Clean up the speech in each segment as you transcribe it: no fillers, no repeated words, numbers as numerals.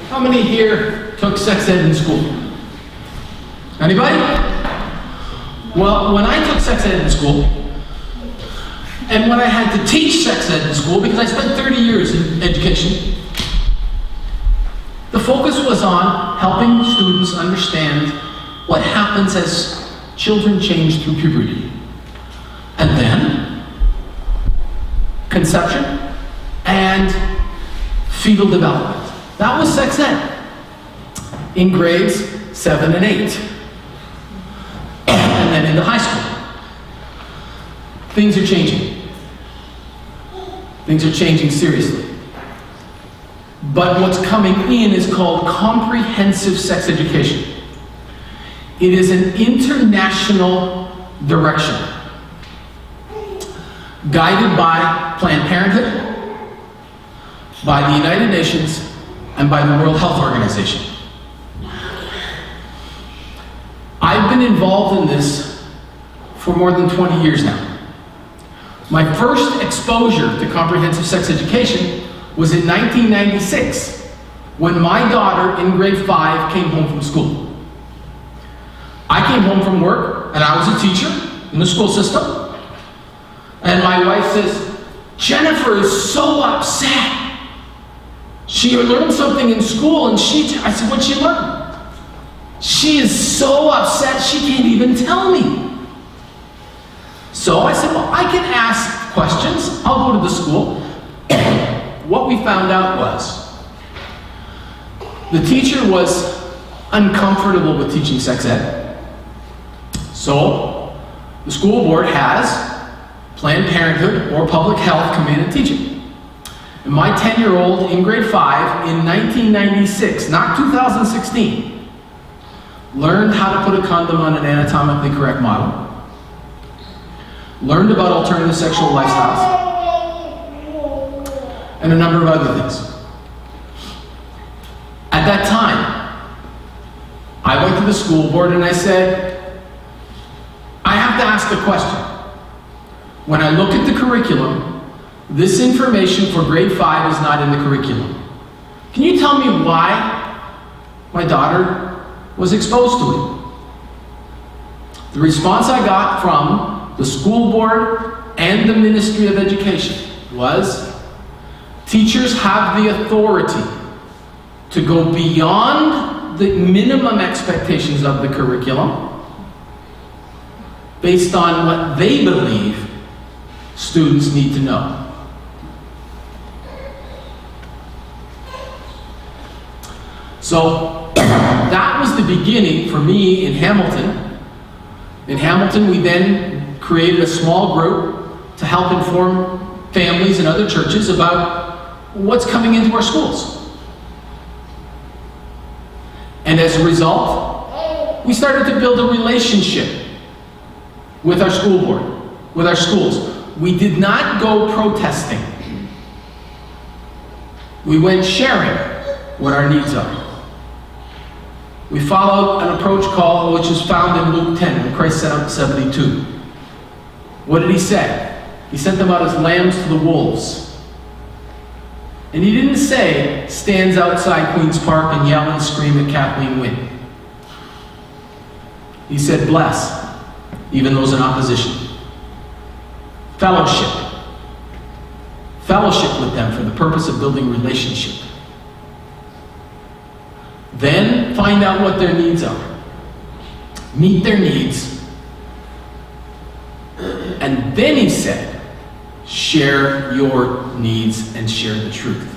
How many here took sex ed in school? Anybody? Well, when I took sex ed in school, and when I had to teach sex ed in school, because I spent 30 years in education, the focus was on helping students understand what happens as children change through puberty. And then, conception and fetal development. That was sex ed in grades 7 and 8. And then into high school. Things are changing. Things are changing seriously. But what's coming in is called comprehensive sex education. It is an international direction, guided by Planned Parenthood, by the United Nations, and by the World Health Organization. I've been involved in this for more than 20 years now. My first exposure to comprehensive sex education was in 1996, when my daughter in grade 5 came home from school. I came home from work, and I was a teacher in the school system, and my wife says, "Jennifer is so upset. She learned something in school, and I said, "What'd she learn?" "She is so upset, she can't even tell me." So I said, "Well, I can ask questions. I'll go to the school." What we found out was the teacher was uncomfortable with teaching sex ed. So the school board has Planned Parenthood or public health come in and teach it. And my 10-year-old in grade 5 in 1996, not 2016, learned how to put a condom on an anatomically correct model, learned about alternative sexual lifestyles, and a number of other things. At that time, I went to the school board and I said, I have to ask a question. When I look at the curriculum, this information for grade 5 is not in the curriculum. Can you tell me why my daughter was exposed to it? The response I got from the school board and the Ministry of Education was, teachers have the authority to go beyond the minimum expectations of the curriculum based on what they believe students need to know. So that was the beginning for me in Hamilton. In Hamilton, we then created a small group to help inform families and other churches about what's coming into our schools. And as a result, we started to build a relationship with our school board, with our schools. We did not go protesting. We went sharing what our needs are. We followed an approach which is found in Luke 10, when Christ sent out the 72. What did he say? He sent them out as lambs to the wolves. And he didn't say, stands outside Queen's Park and yell and scream at Kathleen Wynne. He said, bless, even those in opposition. Fellowship. Fellowship with them for the purpose of building relationship. Then find out what their needs are. Meet their needs. And then he said, share your needs and share the truth.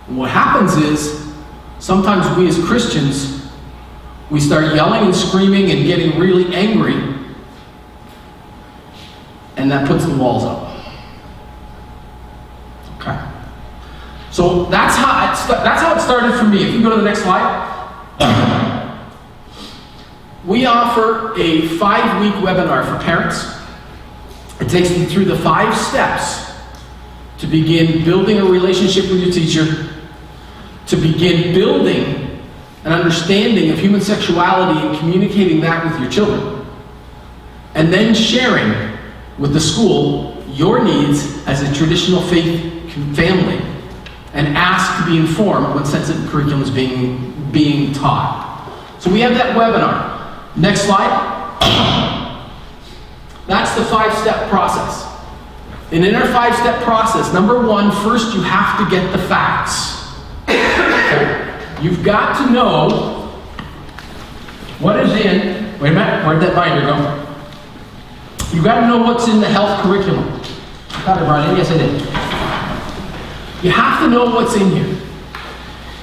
And what happens is, sometimes we as Christians, we start yelling and screaming and getting really angry, and that puts the walls up. Okay? So that's how it started for me. If you go to the next slide. We offer a 5-week webinar for parents. It takes you through the 5 steps to begin building a relationship with your teacher, to begin building an understanding of human sexuality and communicating that with your children, and then sharing with the school your needs as a traditional faith family and ask to be informed when sex ed curriculum is being taught. So we have that webinar. Next slide. That's the 5-step process. And in our 5-step process, number one, first you have to get the facts. Okay? You've got to know what is in, wait a minute, where'd that binder go? You've got to know what's in the health curriculum. Got it, Brian? Yes, I did. You have to know what's in here.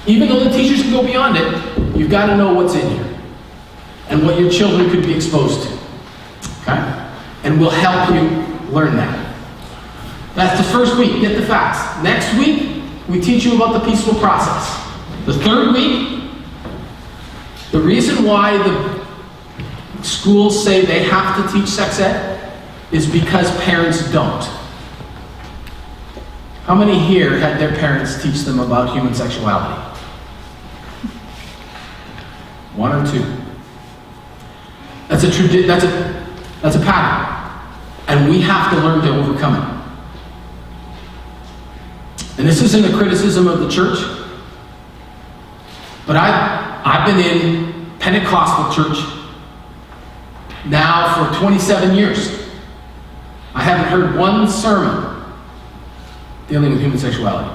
Even though the teachers can go beyond it, you've got to know what's in here and what your children could be exposed to. Okay? And we'll help you learn that. That's the first week, get the facts. Next week, we teach you about the peaceful process. The third week, the reason why the schools say they have to teach sex ed is because parents don't. How many here had their parents teach them about human sexuality? One or two. That's a pattern. And we have to learn to overcome it. And this isn't a criticism of the church, but I've been in Pentecostal church now for 27 years. I haven't heard one sermon dealing with human sexuality.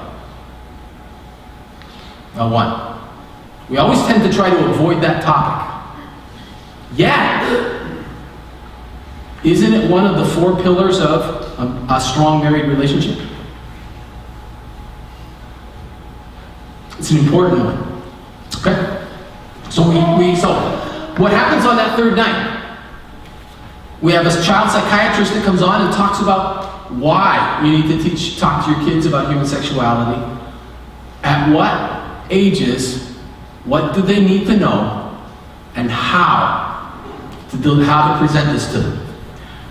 Not one. We always tend to try to avoid that topic. Yet, isn't it one of the 4 pillars of a strong married relationship? It's an important one. Okay? So what happens on that third night? We have a child psychiatrist that comes on and talks about why you need to talk to your kids about human sexuality. At what ages, what do they need to know, and how to present this to them.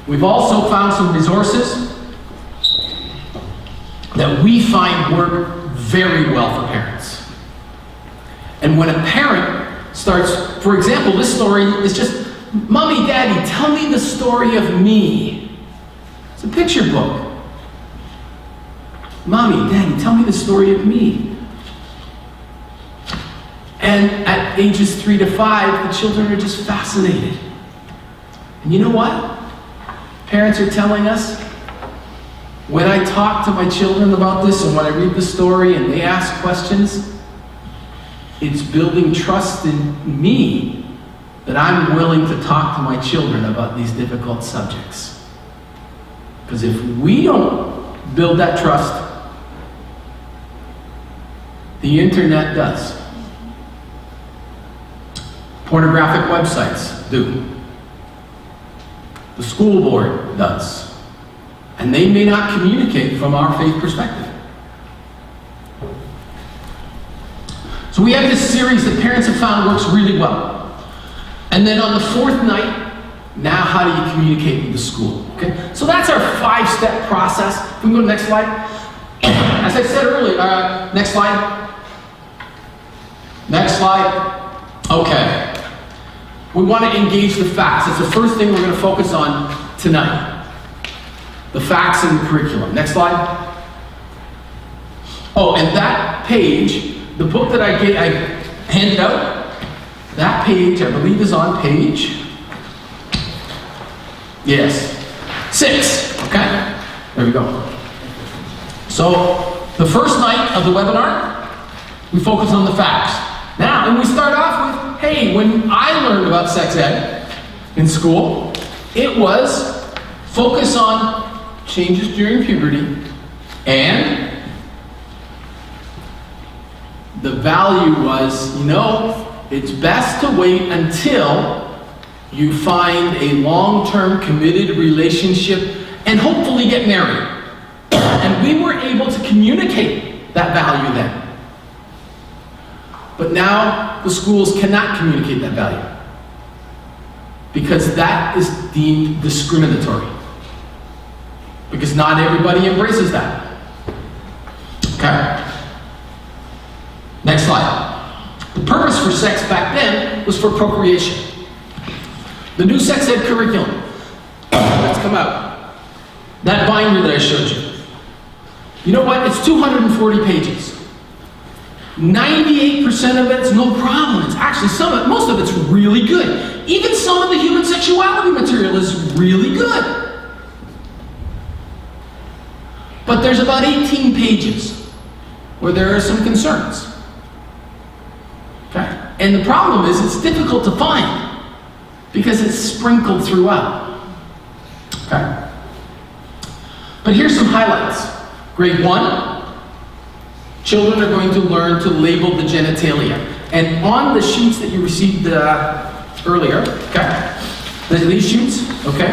We've also found some resources that we find work very well for parents. And when a parent starts, for example, this story is just, Mommy, Daddy, tell me the story of me. It's a picture book. Mommy, Daddy, tell me the story of me. And at ages 3 to 5, the children are just fascinated. And you know what? Parents are telling us, when I talk to my children about this and when I read the story and they ask questions, it's building trust in me that I'm willing to talk to my children about these difficult subjects. Because if we don't build that trust, the internet does. Pornographic websites do. The school board does. And they may not communicate from our faith perspective. So we have this series that parents have found works really well. And then on the 4th night, now how do you communicate with the school? Okay? So that's our 5-step process. Can we go to the next slide? As I said earlier, next slide. Next slide. Okay. We want to engage the facts. It's the first thing we're going to focus on tonight. The facts in the curriculum. Next slide. Oh, and that page, the book that I handed out, that page, I believe, is on page, yes, 6, okay? There we go. So, the first night of the webinar, we focus on the facts. Now, and we start off with, hey, when I learned about sex ed in school, it was focus on changes during puberty, and the value was, it's best to wait until you find a long-term committed relationship and hopefully get married. And we were able to communicate that value then. But now the schools cannot communicate that value because that is deemed discriminatory. Because not everybody embraces that. Okay? Next slide. The purpose for sex back then was for procreation. The new sex ed curriculum that's come out, that binder that I showed you, you know what? It's 240 pages. 98% of it's no problem. It's actually most of it's really good. Even some of the human sexuality material is really good. But there's about 18 pages where there are some concerns. Okay? And the problem is it's difficult to find because it's sprinkled throughout. Okay? But here's some highlights. Grade 1. Children are going to learn to label the genitalia. And on the sheets that you received earlier, okay, these sheets, okay,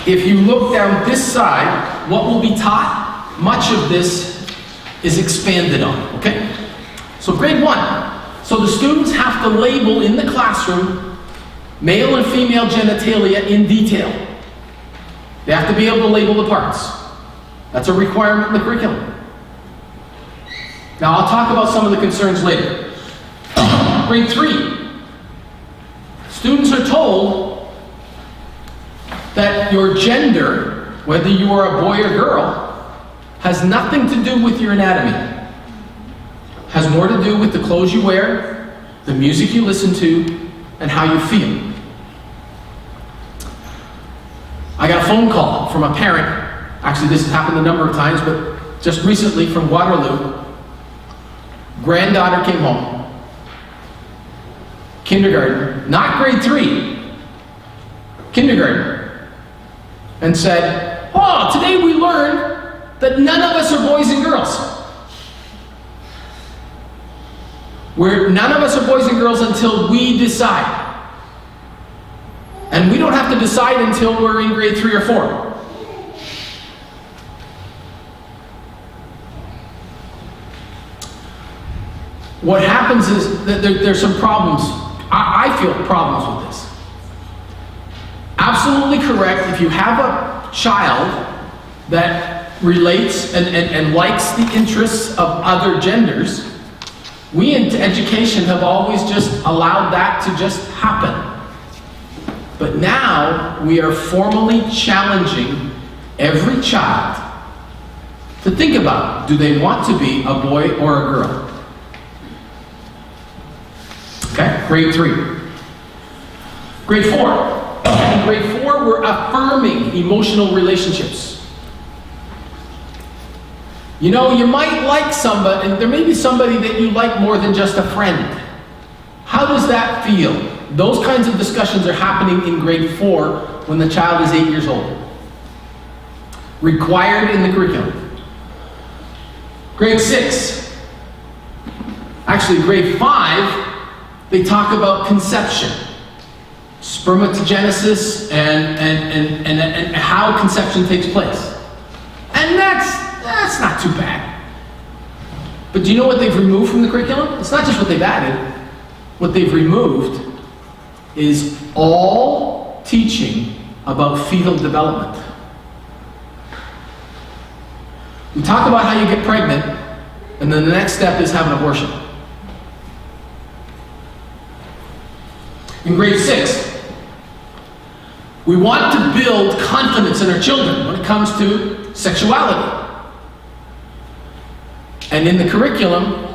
if you look down this side, what will be taught? Much of this is expanded on, okay? So grade 1. So the students have to label in the classroom male and female genitalia in detail. They have to be able to label the parts. That's a requirement in the curriculum. Now, I'll talk about some of the concerns later. Grade 3. Students are told that your gender, whether you are a boy or girl, has nothing to do with your anatomy. Has more to do with the clothes you wear, the music you listen to, and how you feel. I got a phone call from a parent. Actually, this has happened a number of times, but just recently from Waterloo. Granddaughter came home, kindergarten, not grade 3, kindergarten, and said, "Oh, today we learned that none of us are boys and girls. None of us are boys and girls until we decide. And we don't have to decide until we're in grade 3 or 4. What happens is that there's some problems. I feel problems with this. Absolutely correct. If you have a child that relates and likes the interests of other genders, we in education have always just allowed that to just happen. But now we are formally challenging every child to think about, do they want to be a boy or a girl? Okay, grade 3. Grade 4. In grade 4, we're affirming emotional relationships. You know, you might like somebody, and there may be somebody that you like more than just a friend. How does that feel? Those kinds of discussions are happening in grade 4 when the child is 8 years old. Required in the curriculum. Grade 6. Actually, grade 5, they talk about conception, spermatogenesis, and how conception takes place. And that's not too bad. But do you know what they've removed from the curriculum? It's not just what they've added. What they've removed is all teaching about fetal development. We talk about how you get pregnant, and then the next step is have an abortion. In grade 6, we want to build confidence in our children when it comes to sexuality. And in the curriculum,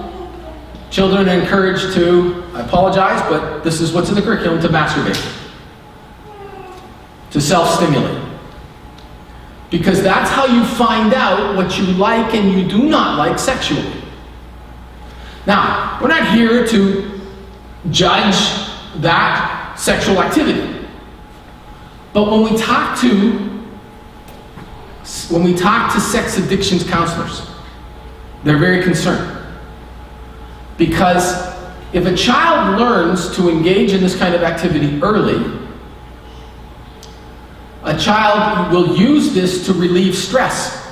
children are encouraged to, I apologize, but this is what's in the curriculum, to masturbate, to self-stimulate. Because that's how you find out what you like and you do not like sexually. Now, we're not here to judge that sexual activity. But when we talk to sex addictions counselors, they're very concerned. Because if a child learns to engage in this kind of activity early, a child will use this to relieve stress.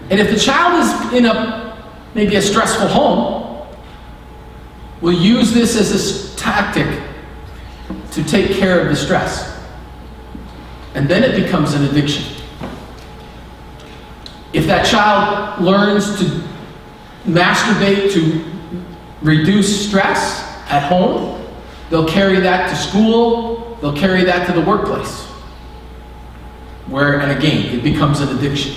And if the child is in maybe a stressful home, will use this as a tactic to take care of the stress. And then it becomes an addiction. If that child learns to masturbate to reduce stress at home, they'll carry that to school, they'll carry that to the workplace. And again, it becomes an addiction.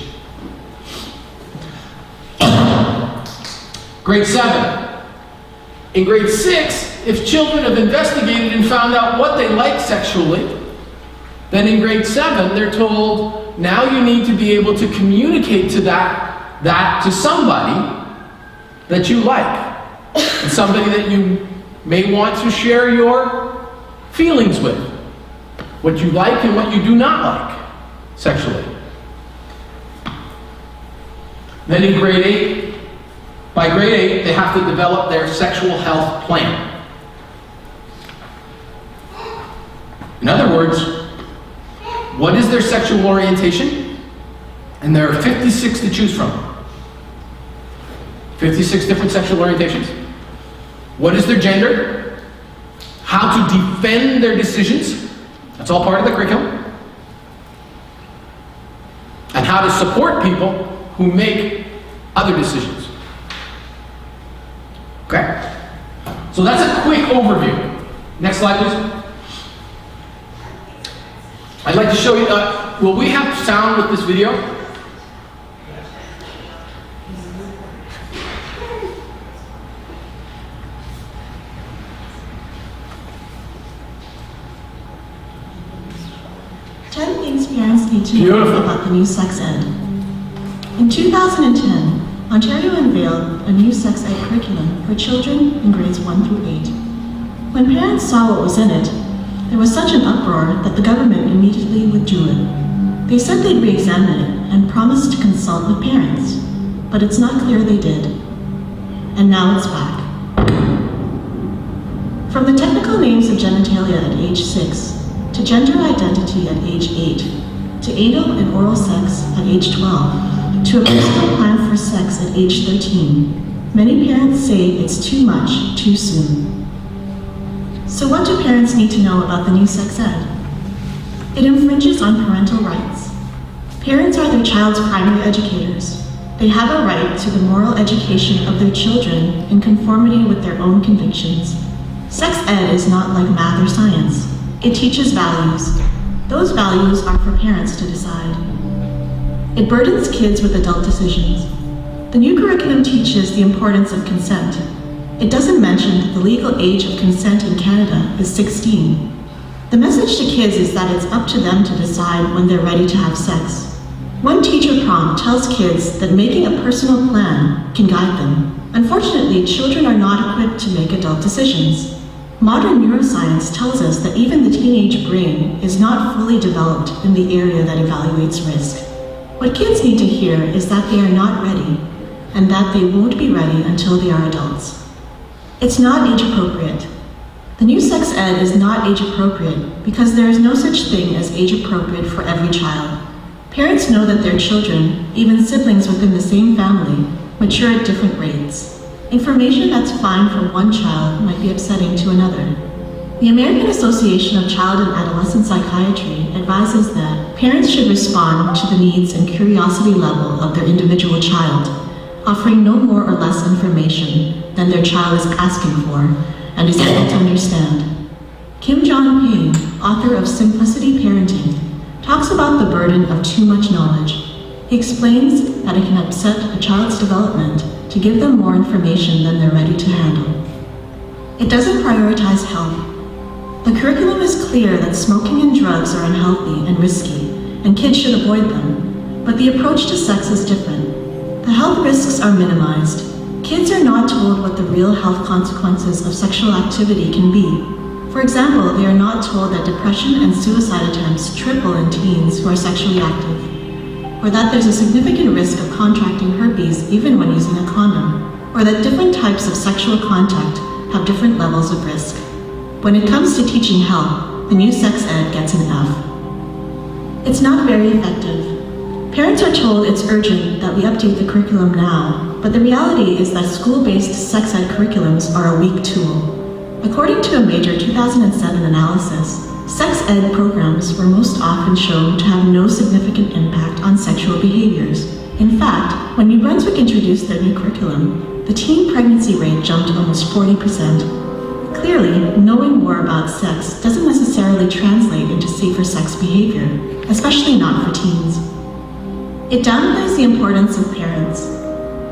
Grade 7. In grade 6, if children have investigated and found out what they like sexually, then in grade 7, they're told, now you need to be able to communicate to that to somebody that you like, and somebody that you may want to share your feelings with, what you like and what you do not like sexually. Then in grade 8, by grade 8, they have to develop their sexual health plan. In other words, what is their sexual orientation? And there are 56 to choose from. 56 different sexual orientations. What is their gender? How to defend their decisions. That's all part of the curriculum. And how to support people who make other decisions. Okay? So that's a quick overview. Next slide, please. I'd like to show you, will we have sound with this video? Parents need to know about the new sex ed. In 2010, Ontario unveiled a new sex ed curriculum for children in grades 1 through 8. When parents saw what was in it, there was such an uproar that the government immediately withdrew it. They said they'd re-examine it and promised to consult with parents, but it's not clear they did. And now it's back. From the technical names of genitalia at age 6, to gender identity at age 8, to anal and oral sex at age 12, to a personal plan for sex at age 13, many parents say it's too much, too soon. So what do parents need to know about the new sex ed? It infringes on parental rights. Parents are their child's primary educators. They have a right to the moral education of their children in conformity with their own convictions. Sex ed is not like math or science. It teaches values. Those values are for parents to decide. It burdens kids with adult decisions. The new curriculum teaches the importance of consent. It doesn't mention that the legal age of consent in Canada is 16. The message to kids is that it's up to them to decide when they're ready to have sex. One teacher prompt tells kids that making a personal plan can guide them. Unfortunately, children are not equipped to make adult decisions. Modern neuroscience tells us that even the teenage brain is not fully developed in the area that evaluates risk. What kids need to hear is that they are not ready, and that they won't be ready until they are adults. It's not age appropriate. The new sex ed is not age appropriate because there is no such thing as age appropriate for every child. Parents know that their children, even siblings within the same family, mature at different rates. Information that's fine for one child might be upsetting to another. The American Association of Child and Adolescent Psychiatry advises that parents should respond to the needs and curiosity level of their individual child, offering no more or less information than their child is asking for and is able to understand. Kim John Ping, author of Simplicity Parenting, talks about the burden of too much knowledge. He explains that it can upset a child's development to give them more information than they're ready to handle. It doesn't prioritize health. The curriculum is clear that smoking and drugs are unhealthy and risky, and kids should avoid them. But the approach to sex is different. The health risks are minimized. Kids are not told what the real health consequences of sexual activity can be. For example, they are not told that depression and suicide attempts triple in teens who are sexually active, or that there's a significant risk of contracting herpes even when using a condom, or that different types of sexual contact have different levels of risk. When it comes to teaching health, the new sex ed gets an F. It's not very effective. Parents are told it's urgent that we update the curriculum now, but the reality is that school-based sex ed curriculums are a weak tool. According to a major 2007 analysis, sex ed programs were most often shown to have no significant impact on sexual behaviors. In fact, when New Brunswick introduced their new curriculum, the teen pregnancy rate jumped almost 40%. Clearly, knowing more about sex doesn't necessarily translate into safer sex behavior, especially not for teens. It downplays the importance of parents.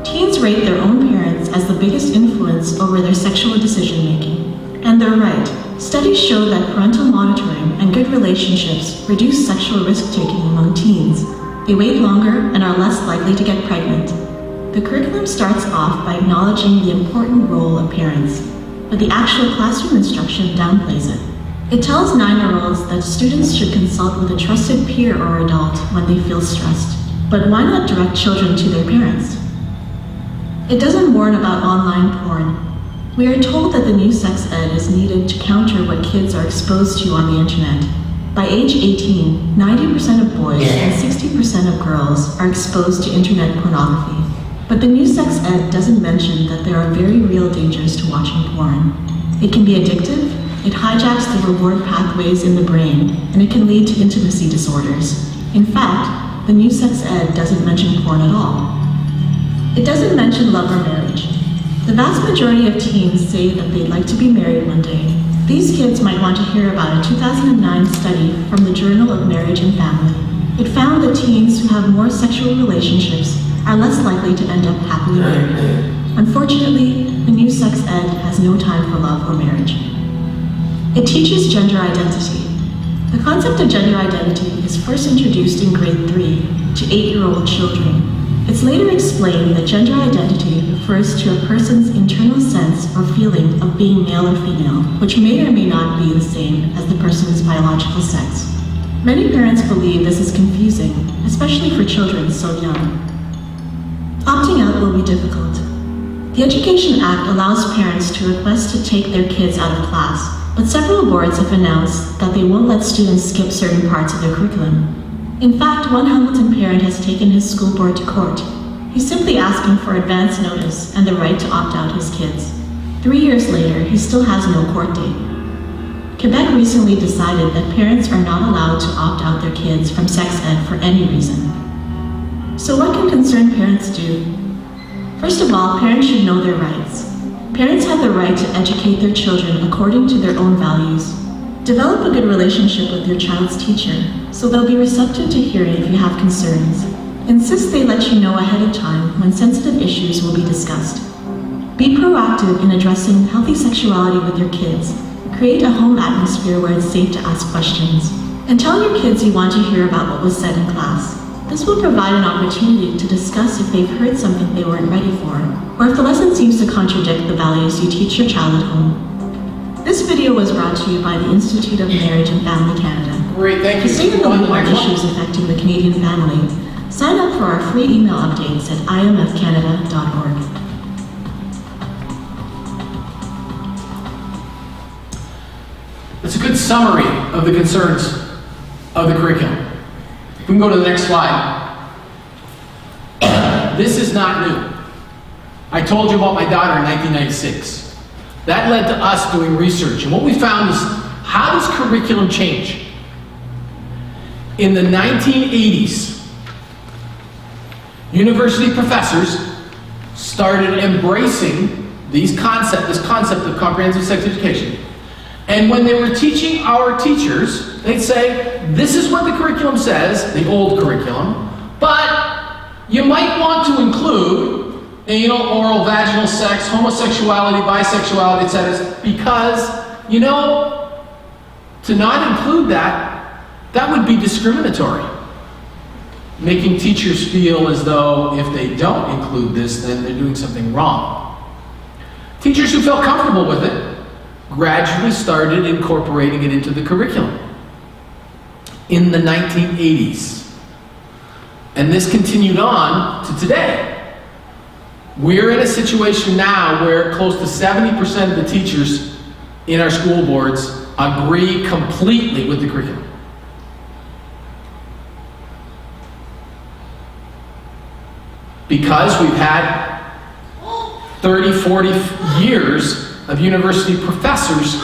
Teens rate their own parents as the biggest influence over their sexual decision-making. And they're right. Studies show that parental monitoring and good relationships reduce sexual risk-taking among teens. They wait longer and are less likely to get pregnant. The curriculum starts off by acknowledging the important role of parents, but the actual classroom instruction downplays it. It tells 9-year-olds that students should consult with a trusted peer or adult when they feel stressed. But why not direct children to their parents? It doesn't warn about online porn. We are told that the new sex ed is needed to counter what kids are exposed to on the internet. By age 18, 90% of boys and 60% of girls are exposed to internet pornography. But the new sex ed doesn't mention that there are very real dangers to watching porn. It can be addictive, it hijacks the reward pathways in the brain, and it can lead to intimacy disorders. In fact, the new sex ed doesn't mention porn at all. It doesn't mention love or marriage. The vast majority of teens say that they'd like to be married one day. These kids might want to hear about a 2009 study from the Journal of Marriage and Family. It found that teens who have more sexual relationships are less likely to end up happily married. Unfortunately, the new sex ed has no time for love or marriage. It teaches gender identity. The concept of gender identity is first introduced in grade 3 to 8-year-old children. It's later explained that gender identity refers to a person's internal sense or feeling of being male or female, which may or may not be the same as the person's biological sex. Many parents believe this is confusing, especially for children so young. Opting out will be difficult. The Education Act allows parents to request to take their kids out of class, but several boards have announced that they won't let students skip certain parts of their curriculum. In fact, one Hamilton parent has taken his school board to court. He's simply asking for advance notice and the right to opt out his kids. 3 years later, he still has no court date. Quebec recently decided that parents are not allowed to opt out their kids from sex ed for any reason. So what can concerned parents do? First of all, parents should know their rights. Parents have the right to educate their children according to their own values. Develop a good relationship with your child's teacher, so they'll be receptive to hearing if you have concerns. Insist they let you know ahead of time when sensitive issues will be discussed. Be proactive in addressing healthy sexuality with your kids. Create a home atmosphere where it's safe to ask questions. And tell your kids you want to hear about what was said in class. This will provide an opportunity to discuss if they've heard something they weren't ready for, or if the lesson seems to contradict the values you teach your child at home. This video was brought to you by the Institute of Marriage and Family Canada. Great, thank you. To stay in the loop on issues affecting the Canadian family, sign up for our free email updates at imfcanada.org. That's a good summary of the concerns of the curriculum. We can go to the next slide. This is not new. I told you about my daughter in 1996. That led to us doing research, and what we found is, how does curriculum change? In the 1980s, university professors started embracing this concept of comprehensive sex education. And when they were teaching our teachers, they'd say, this is what the curriculum says, the old curriculum, but you might want to include anal, oral, vaginal sex, homosexuality, bisexuality, etc. Because, to not include that would be discriminatory. Making teachers feel as though if they don't include this, then they're doing something wrong. Teachers who felt comfortable with it gradually started incorporating it into the curriculum in the 1980s. And this continued on to today. We're in a situation now where close to 70% of the teachers in our school boards agree completely with the curriculum. Because we've had 30, 40 years of university professors,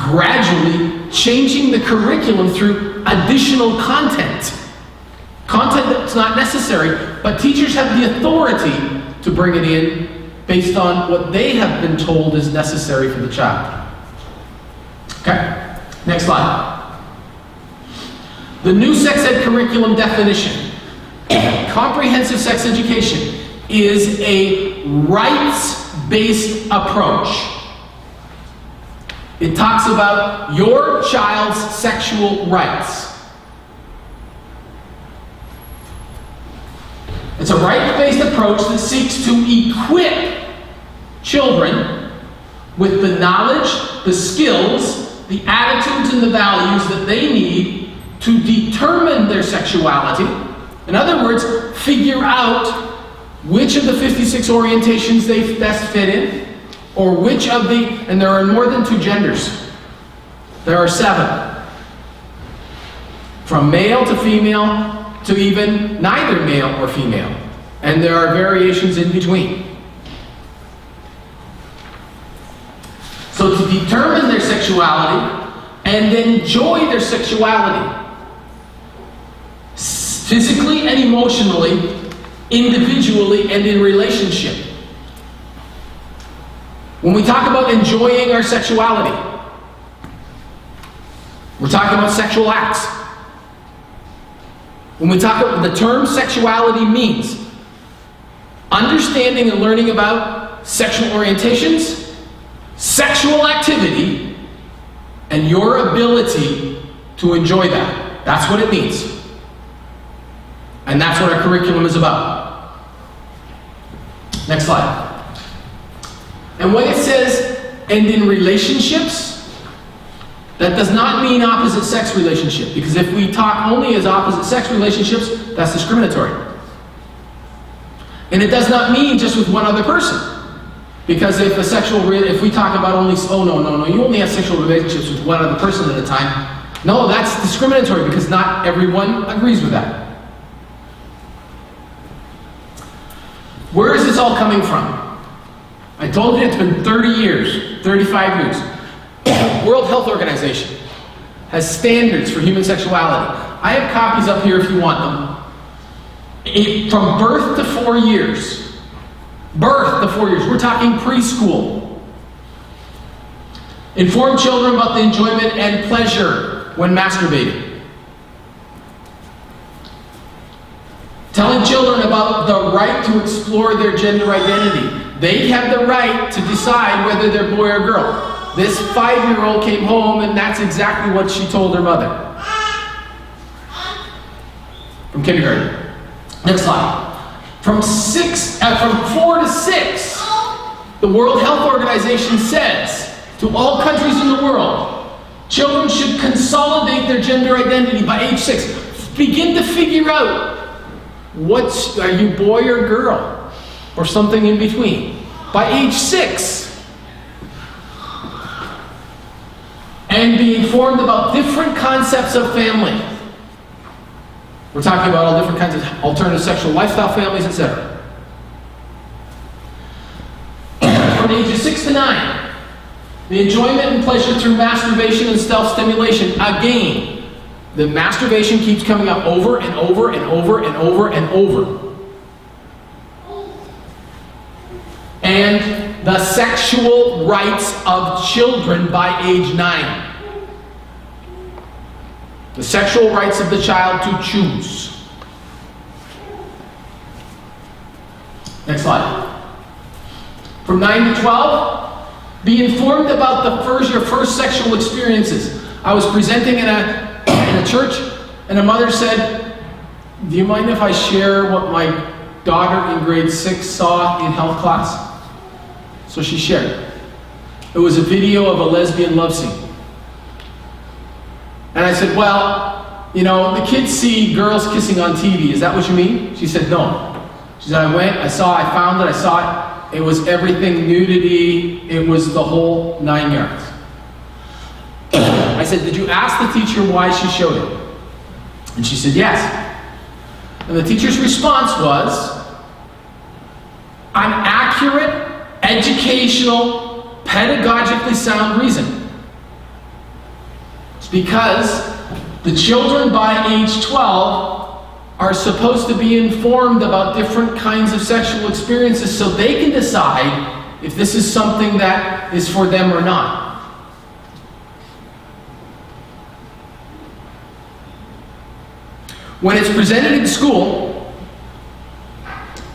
gradually changing the curriculum through additional content. Content that's not necessary, but teachers have the authority to bring it in based on what they have been told is necessary for the child. Okay, next slide. The new sex ed curriculum definition. Comprehensive sex education is a rights-based approach. It talks about your child's sexual rights. It's a rights-based approach that seeks to equip children with the knowledge, the skills, the attitudes, and the values that they need to determine their sexuality. In other words, figure out which of the 56 orientations they best fit in, or which of the, and there are more than 2 genders. There are 7. From male to female to even neither male or female. And there are variations in between. So to determine their sexuality and enjoy their sexuality, physically and emotionally, individually and in relationship. When we talk about enjoying our sexuality, we're talking about sexual acts. When we talk about the term sexuality means understanding and learning about sexual orientations, sexual activity, and your ability to enjoy that. That's what it means. And that's what our curriculum is about. Next slide. And when it says, and in relationships, that does not mean opposite sex relationship, because if we talk only as opposite sex relationships, that's discriminatory. And it does not mean just with one other person, because if if we talk about only, oh no, you only have sexual relationships with one other person at a time, no, that's discriminatory because not everyone agrees with that. Where is this all coming from? I told you it's been 30 years, 35 years. World Health Organization has standards for human sexuality. I have copies up here if you want them. From birth to 4 years. Birth to 4 years. We're talking preschool. Inform children about the enjoyment and pleasure when masturbating. Telling children about the right to explore their gender identity. They have the right to decide whether they're boy or girl. This 5-year-old came home and that's exactly what she told her mother. From kindergarten. Next slide. From 4 to 6, the World Health Organization says to all countries in the world, children should consolidate their gender identity by age 6. Begin to figure out, are you boy or girl? Or something in between. By age 6. And be informed about different concepts of family. We're talking about all different kinds of alternative sexual lifestyle families, etc. From the ages 6 to 9, the enjoyment and pleasure through masturbation and self-stimulation. Again, the masturbation keeps coming up over and over and over and over and over. And the sexual rights of children by age 9. The sexual rights of the child to choose. Next slide. From 9 to 12, be informed about your first sexual experiences. I was presenting in a church, and a mother said, do you mind if I share what my daughter in grade 6 saw in health class? So she shared. It was a video of a lesbian love scene. And I said, well, the kids see girls kissing on TV. Is that what you mean? She said, no. She said, I found it, I saw it. It was everything, nudity. It was the whole 9 yards. I said, did you ask the teacher why she showed it? And she said, yes. And the teacher's response was, an accurate, educational, pedagogically sound reason. It's because the children by age 12 are supposed to be informed about different kinds of sexual experiences so they can decide if this is something that is for them or not. When it's presented in school,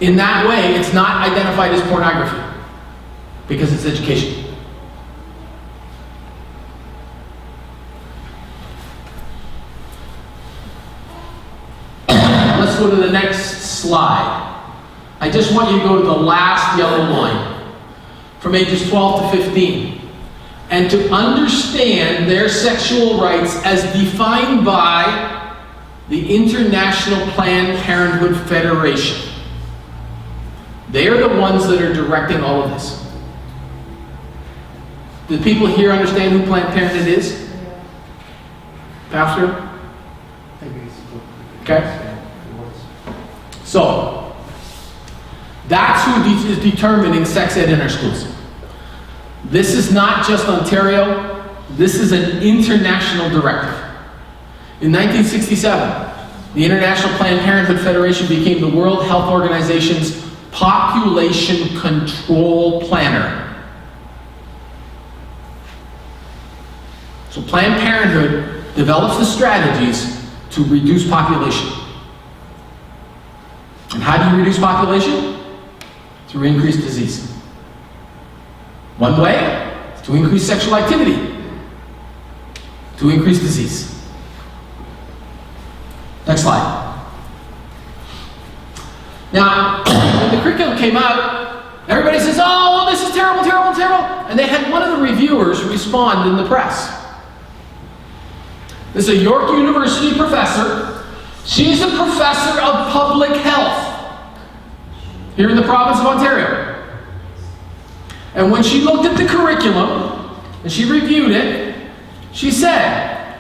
In that way, it's not identified as pornography because it's education. Let's go to the next slide. I just want you to go to the last yellow line, from ages 12 to 15, and to understand their sexual rights as defined by the International Planned Parenthood Federation. They are the ones that are directing all of this. Do the people here understand who Planned Parenthood is? Pastor? Okay. So, that's who is determining sex ed in our schools. This is not just Ontario, this is an international directive. In 1967, the International Planned Parenthood Federation became the World Health Organization's population control planner. So Planned Parenthood develops the strategies to reduce population. And how do you reduce population? Through increased disease. One way is to increase sexual activity, to increase disease. Next slide. Now, when the curriculum came out, everybody says, oh, this is terrible, terrible, terrible. And they had one of the reviewers respond in the press. This is a York University professor. She's a professor of public health here in the province of Ontario. And when she looked at the curriculum and she reviewed it, she said,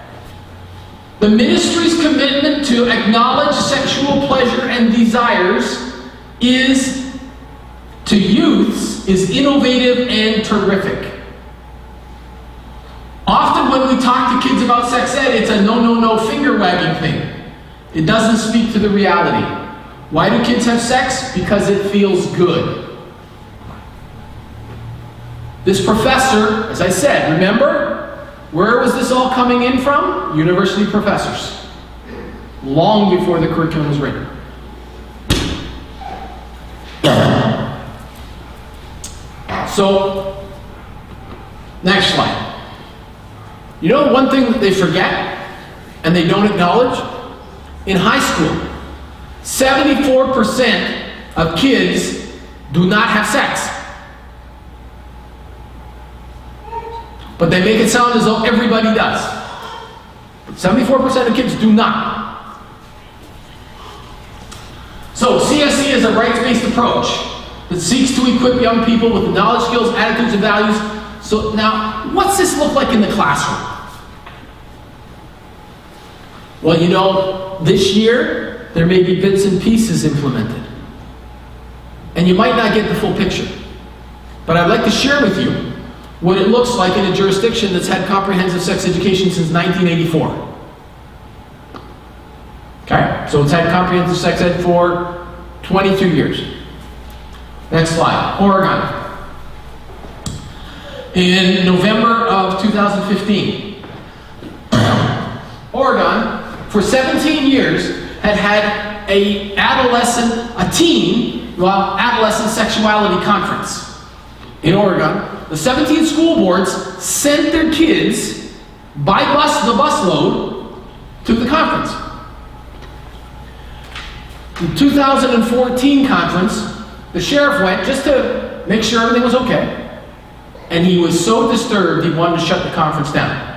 the ministry's commitment to acknowledge sexual pleasure and desires to youths is innovative and terrific. Often when we talk to kids about sex ed, it's a no, no, no finger wagging thing. It doesn't speak to the reality. Why do kids have sex? Because it feels good. This professor, as I said, remember, where was this all coming in from? University professors. Long before the curriculum was written. So, next slide. You know one thing that they forget and they don't acknowledge? In high school, 74% of kids do not have sex. But they make it sound as though everybody does. 74% of kids do not. So CSE is a rights-based approach that seeks to equip young people with the knowledge, skills, attitudes, and values. So now, what's this look like in the classroom? Well, you know, this year, there may be bits and pieces implemented. And you might not get the full picture. But I'd like to share with you what it looks like in a jurisdiction that's had comprehensive sex education since 1984. Okay? So it's had comprehensive sex ed for 22 years. Next slide. Oregon. In November of 2015, Oregon, for 17 years, had adolescent sexuality conference in Oregon. The 17 school boards sent their kids by the busload to the conference. In 2014 conference, the sheriff went just to make sure everything was okay. And he was so disturbed he wanted to shut the conference down.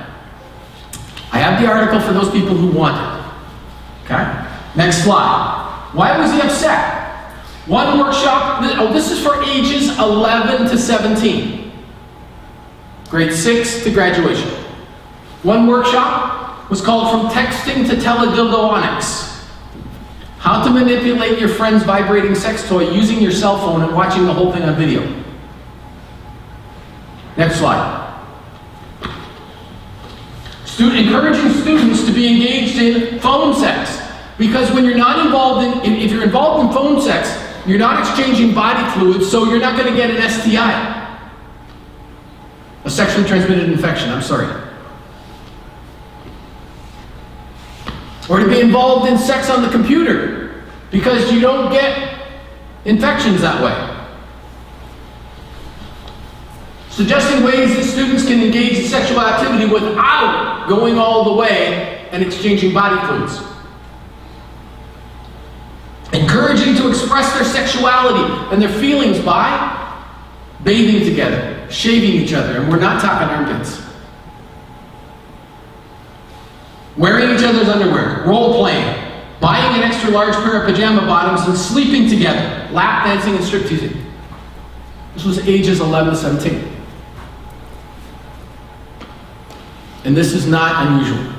I have the article for those people who want it. Okay? Next slide. Why was he upset? One workshop, this is for ages 11 to 17. Grade 6 to graduation. One workshop was called From Texting to Teledildonics. How to manipulate your friend's vibrating sex toy using your cell phone and watching the whole thing on video. Next slide. Encouraging students to be engaged in phone sex. Because when you're not involved if you're involved in phone sex, you're not exchanging body fluids, so you're not going to get an STI. A sexually transmitted infection, I'm sorry. Or to be involved in sex on the computer, because you don't get infections that way. Suggesting ways that students can engage in sexual activity without going all the way and exchanging body fluids. Encouraging to express their sexuality and their feelings by bathing together, shaving each other, and we're not talking armpits. Wearing each other's underwear, role-playing, buying an extra large pair of pajama bottoms and sleeping together, lap dancing and strip teasing. This was ages 11 to 17. And this is not unusual.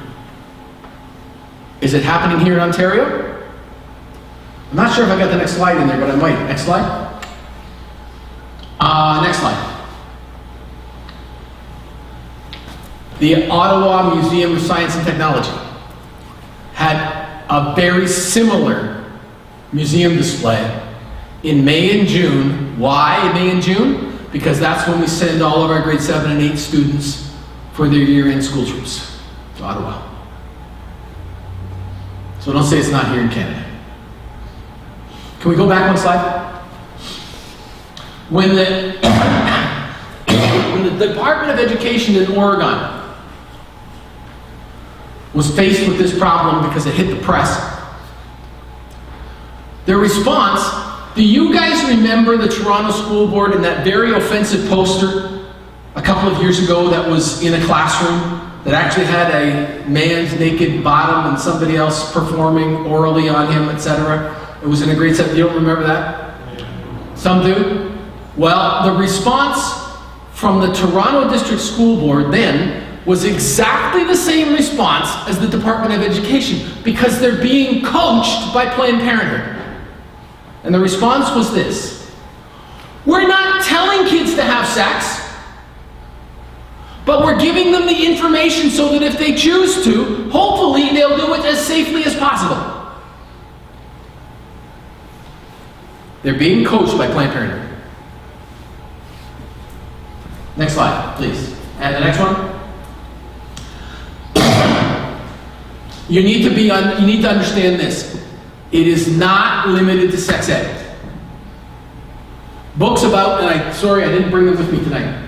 Is it happening here in Ontario? I'm not sure if I got the next slide in there, but I might. Next slide. Next slide. The Ottawa Museum of Science and Technology had a very similar museum display in May and June. Why in May and June? Because that's when we send all of our grade 7 and 8 students for their year-end school trips to Ottawa. So don't say it's not here in Canada. Can we go back one slide? When the Department of Education in Oregon was faced with this problem because it hit the press, their response, do you guys remember the Toronto School Board and that very offensive poster a couple of years ago that was in a classroom that actually had a man's naked bottom and somebody else performing orally on him, etc.? It was in a grade 7. You don't remember that? Some do? Well, the response from the Toronto District School Board then was exactly the same response as the Department of Education, because they're being coached by Planned Parenthood. And the response was this: we're not telling kids to have sex, but we're giving them the information so that if they choose to, hopefully they'll do it as safely as possible. They're being coached by Planned Parenthood. Next slide, please. And the next one. You need to understand this. It is not limited to sex ed. Books about, and sorry I didn't bring them with me tonight.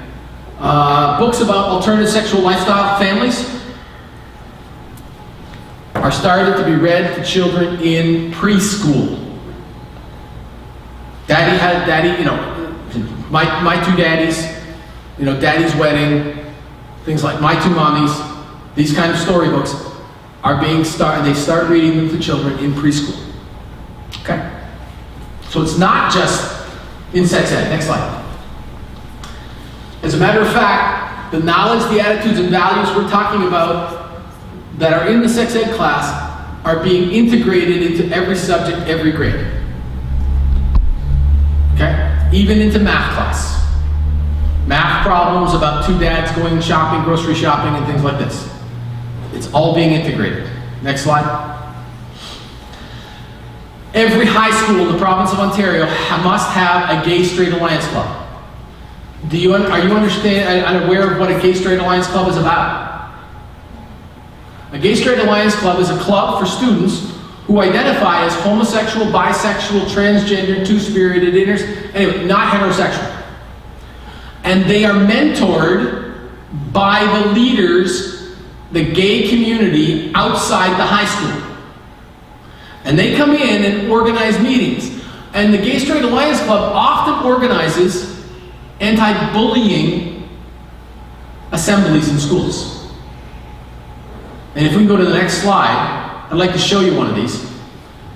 Books about alternative sexual lifestyle families are started to be read to children in preschool. My two daddies, Daddy's Wedding, things like My Two Mommies, these kind of storybooks are being they start reading them to children in preschool. Okay? So it's not just in sex ed. Next slide. As a matter of fact, the knowledge, the attitudes, and values we're talking about that are in the sex ed class are being integrated into every subject, every grade. Okay? Even into math class. Math problems about two dads going shopping, grocery shopping, and things like this. It's all being integrated. Next slide. Every high school in the province of Ontario must have a gay-straight alliance club. Are you aware of what a gay-straight alliance club is about? A gay-straight alliance club is a club for students who identify as homosexual, bisexual, transgender, two-spirited, not heterosexual. And they are mentored by the leaders, the gay community outside the high school. And they come in and organize meetings. And the Gay Straight Alliance Club often organizes anti-bullying assemblies in schools. And if we can go to the next slide, I'd like to show you one of these.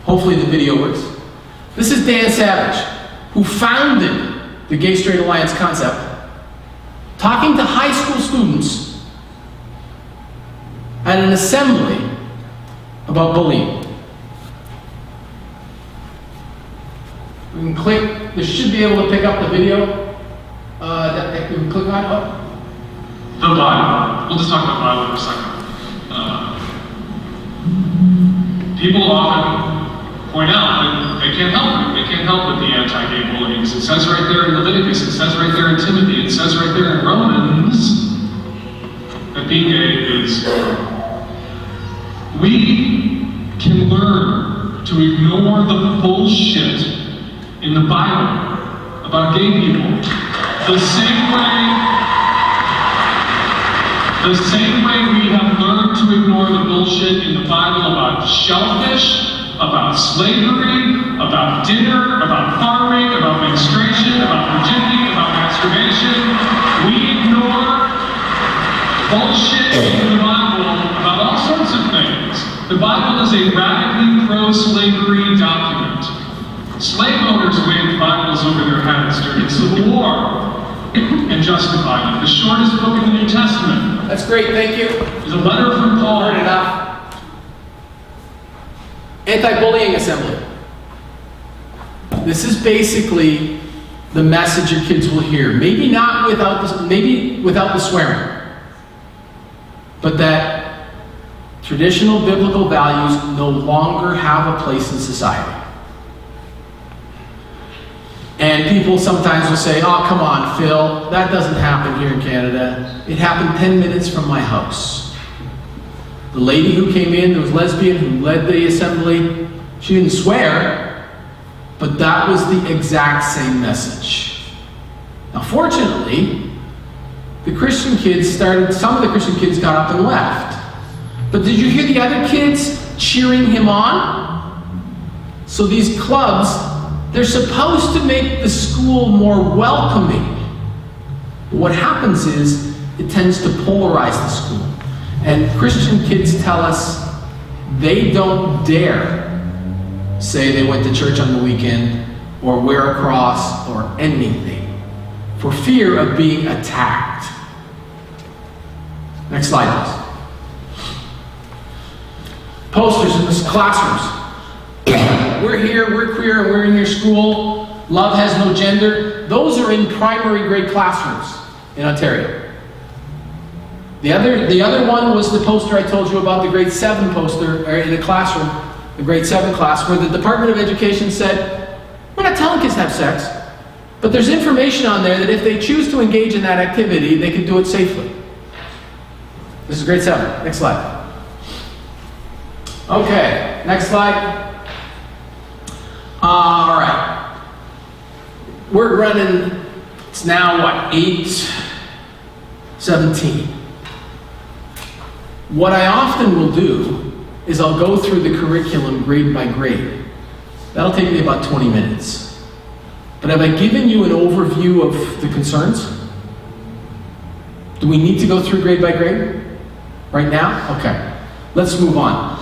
Hopefully the video works. This is Dan Savage, who founded the Gay Straight Alliance concept, talking to high school students at an assembly about bullying. We can click, this should be able to pick up the video. That we can click on. The Bible. We'll just talk about the Bible for a second. People often point out that they can't help it. They can't help with the anti-gay bullying. It says right there in Leviticus, it says right there in Timothy, it says right there in Romans that being gay is wrong. We can learn to ignore the bullshit in the Bible about gay people. The same way we have learned to ignore the bullshit in the Bible about shellfish, about slavery, about dinner, about farming, about menstruation, about virginity, about masturbation. We ignore bullshit in the Bible about all sorts of things. The Bible is a radically pro-slavery document. Slave owners waved Bibles over their heads during the Civil War and justified it. The shortest book in the New Testament. That's great, thank you. Is a letter from Paul. Heard enough. Anti-bullying assembly. This is basically the message your kids will hear. Maybe without the swearing, but that traditional biblical values no longer have a place in society. And people sometimes will say, oh, come on, Phil, that doesn't happen here in Canada. It happened 10 minutes from my house. The lady who came in, who was lesbian, who led the assembly, she didn't swear, but that was the exact same message. Now, fortunately, some of the Christian kids got up and left. But did you hear the other kids cheering him on? So these clubs, they're supposed to make the school more welcoming. What happens is, it tends to polarize the school. And Christian kids tell us they don't dare say they went to church on the weekend or wear a cross or anything for fear of being attacked. Next slide, please. Posters in the classrooms. We're here, we're queer, and we're in your school. Love has no gender. Those are in primary grade classrooms in Ontario. The other one was the poster I told you about, the grade 7 poster, or in a classroom, the grade 7 class, where the Department of Education said, we're not telling kids to have sex, but there's information on there that if they choose to engage in that activity, they can do it safely. This is grade 7. Next slide. Okay, next slide. All right. We're running, it's now what, 8:17. What I often will do is I'll go through the curriculum grade by grade. That'll take me about 20 minutes. But have I given you an overview of the concerns? Do we need to go through grade by grade? Right now? Okay. Let's move on.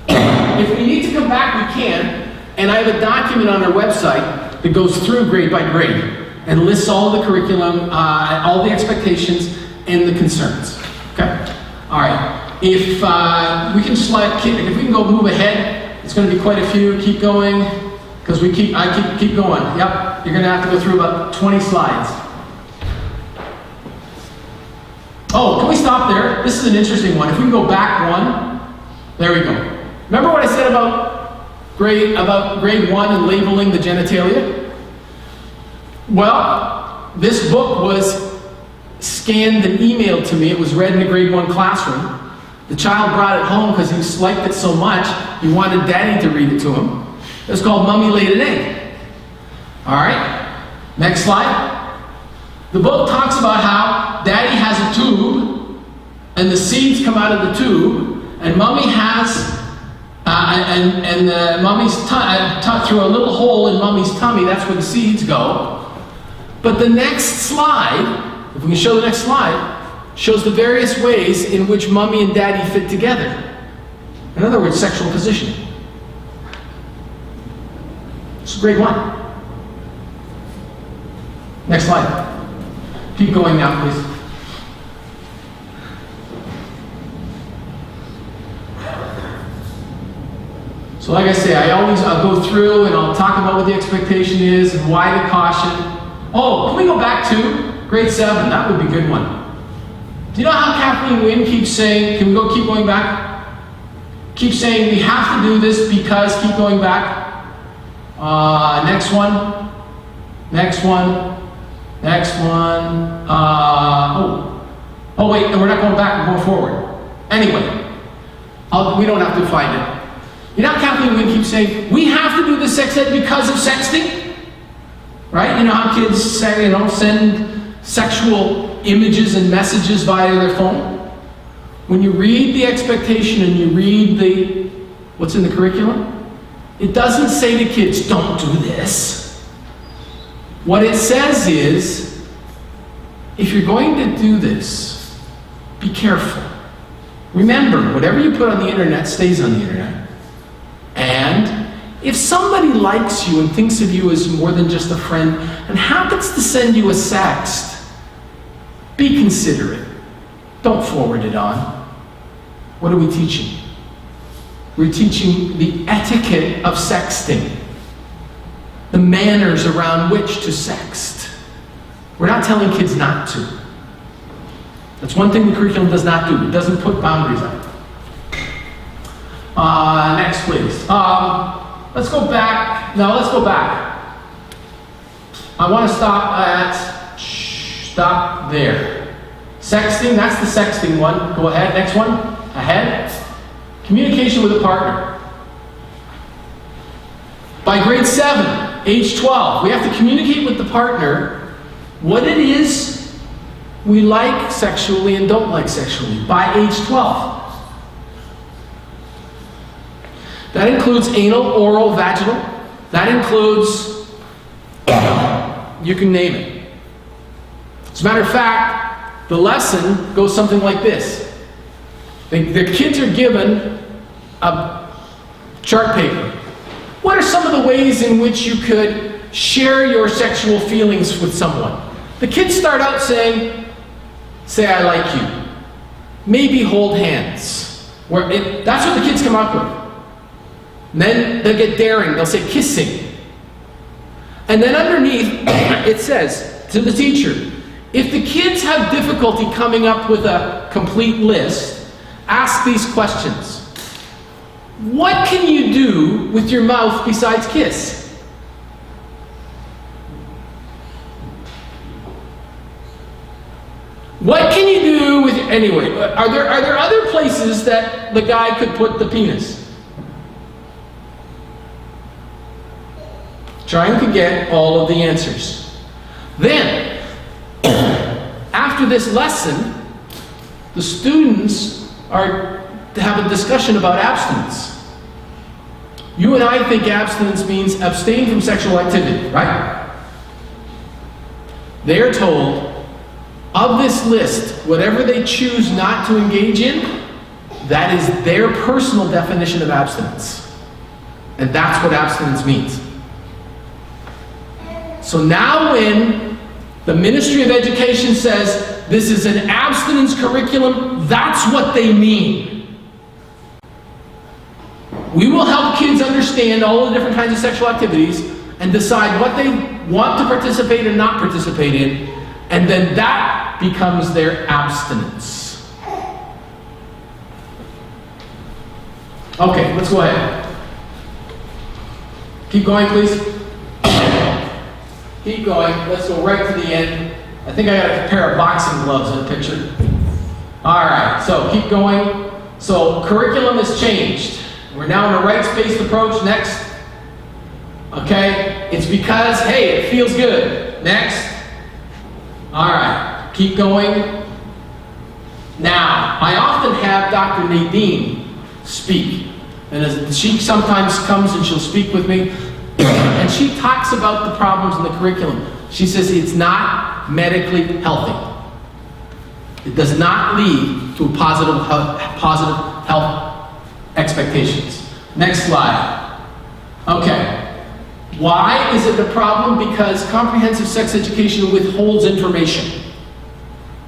If we need to come back, we can. And I have a document on our website that goes through grade by grade and lists all the curriculum, all the expectations, and the concerns. Okay? All right. If we can go move ahead, it's going to be quite a few. Keep going, because I keep going. Yep. You're going to have to go through about 20 slides. Oh, can we stop there? This is an interesting one. If we can go back one, there we go. Remember what I said about grade 1 and labeling the genitalia? Well, this book was scanned and emailed to me. It was read in a grade 1 classroom. The child brought it home because he liked it so much, he wanted Daddy to read it to him. It was called Mummy Laid an Egg. All right, next slide. The book talks about how Daddy has a tube, and the seeds come out of the tube, and Mummy has, Mummy's tucked through a little hole in Mummy's tummy. That's where the seeds go. But the next slide, if we can show the next slide, shows the various ways in which Mummy and Daddy fit together. In other words, sexual positioning. It's grade 1. Next slide. Keep going now, please. So like I say, I'll go through and I'll talk about what the expectation is and why the caution. Oh, can we go back to grade 7? That would be a good one. Do you know how Kathleen Wynne keeps saying, keep going back? Keep saying, we have to do this because, keep going back. Next one. Next one. Next one. Oh wait, we're not going back, we're going forward. Anyway, we don't have to find it. You know how Kathleen Wynne keeps saying, we have to do this sex ed because of sexting? Right? You know how kids say, send sexual images and messages via their phone? When you read the expectation and you read what's in the curriculum, it doesn't say to kids, don't do this. What it says is, if you're going to do this, be careful. Remember, whatever you put on the internet stays on the internet. And if somebody likes you and thinks of you as more than just a friend and happens to send you a sext, be considerate. Don't forward it on. What are we teaching? We're teaching the etiquette of sexting, the manners around which to sext. We're not telling kids not to. That's one thing the curriculum does not do. It doesn't put boundaries up. Next, please. Let's go back. No, let's go back. I want to stop there. Sexting, that's the sexting one. Go ahead, next one. Ahead. Communication with a partner. By grade 7, age 12, we have to communicate with the partner what it is we like sexually and don't like sexually by age 12. That includes anal, oral, vaginal. That includes, you can name it. As a matter of fact, the lesson goes something like this. The kids are given a chart paper. What are some of the ways in which you could share your sexual feelings with someone? The kids start out saying, say I like you. Maybe hold hands. That's what the kids come up with. And then they'll get daring. They'll say kissing. And then underneath, it says to the teacher, if the kids have difficulty coming up with a complete list, ask these questions. What can you do with your mouth besides kiss? What can you do with, anyway, are there other places that the guy could put the penis? Trying to get all of the answers. Then, after this lesson, the students are to have a discussion about abstinence. You and I think abstinence means abstain from sexual activity, right? They are told, of this list, whatever they choose not to engage in, that is their personal definition of abstinence. And that's what abstinence means. So now when the Ministry of Education says this is an abstinence curriculum, that's what they mean. We will help kids understand all the different kinds of sexual activities and decide what they want to participate and not participate in, and then that becomes their abstinence. Okay, let's go ahead. Keep going, please. Keep going. Let's go right to the end. I think I got a pair of boxing gloves in the picture. All right, so keep going. So curriculum has changed. We're now in a rights-based approach. Next. Okay, it's because, hey, it feels good. Next. All right, keep going. Now, I often have Dr. Nadine speak. And she sometimes comes and she'll speak with me. And she talks about the problems in the curriculum. She says it's not medically healthy. It does not lead to positive health expectations. Next slide. Okay. Why is it a problem? Because comprehensive sex education withholds information.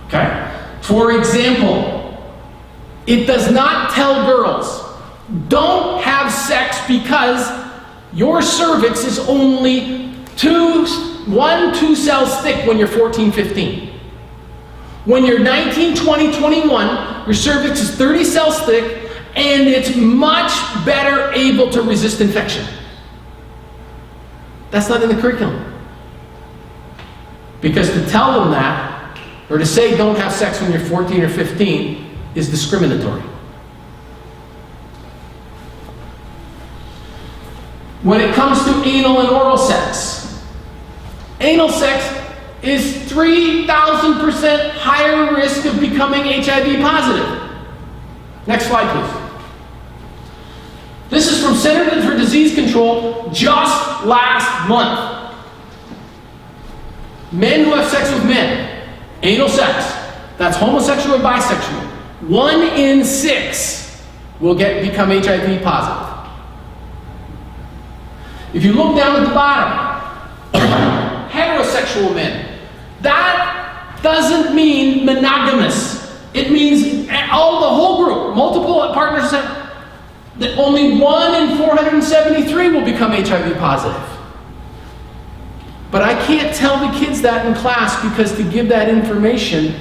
Okay? For example, it does not tell girls, don't have sex because your cervix is only 2 cells thick when you're 14, 15. When you're 19, 20, 21, your cervix is 30 cells thick and it's much better able to resist infection. That's not in the curriculum. Because to tell them that, or to say don't have sex when you're 14 or 15, is discriminatory. When it comes to anal and oral sex, Anal sex is 3,000% higher risk of becoming HIV positive. Next slide, please. This is from Centers for Disease Control just last month. Men who have sex with men, anal sex, that's homosexual or bisexual, 1 in 6 will become HIV positive. If you look down at the bottom, heterosexual men, that doesn't mean monogamous. It means the whole group, multiple partners, that only 1 in 473 will become HIV positive. But I can't tell the kids that in class, because to give that information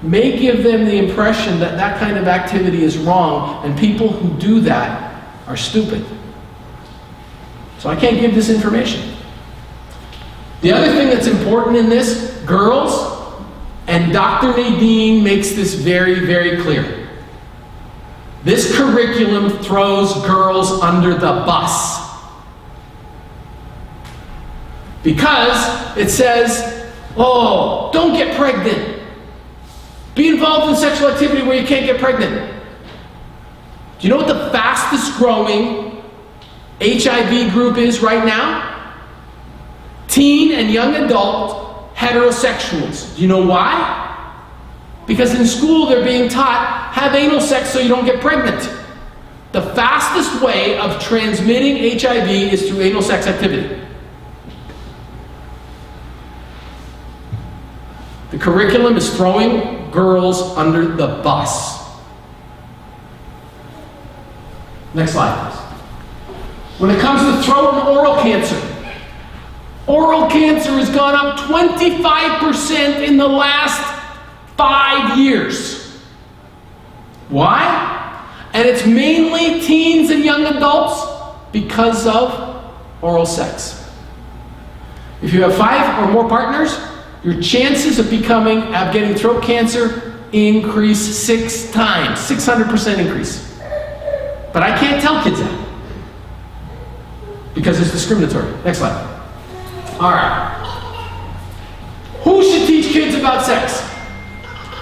may give them the impression that that kind of activity is wrong, and people who do that are stupid. So I can't give this information. The other thing that's important in this, girls, and Dr. Nadine makes this very, very clear. This curriculum throws girls under the bus. Because it says, oh, don't get pregnant. Be involved in sexual activity where you can't get pregnant. Do you know what the fastest growing HIV group is right now? Teen and young adult heterosexuals. Do you know why? Because in school they're being taught, have anal sex so you don't get pregnant. The fastest way of transmitting HIV is through anal sex activity. The curriculum is throwing girls under the bus. Next slide, please. When it comes to throat and oral cancer has gone up 25% in the last 5 years. Why? And it's mainly teens and young adults because of oral sex. If you have 5 or more partners, your chances of getting throat cancer increase 6 times, 600% increase. But I can't tell kids that because it's discriminatory. Next slide. All right. Who should teach kids about sex?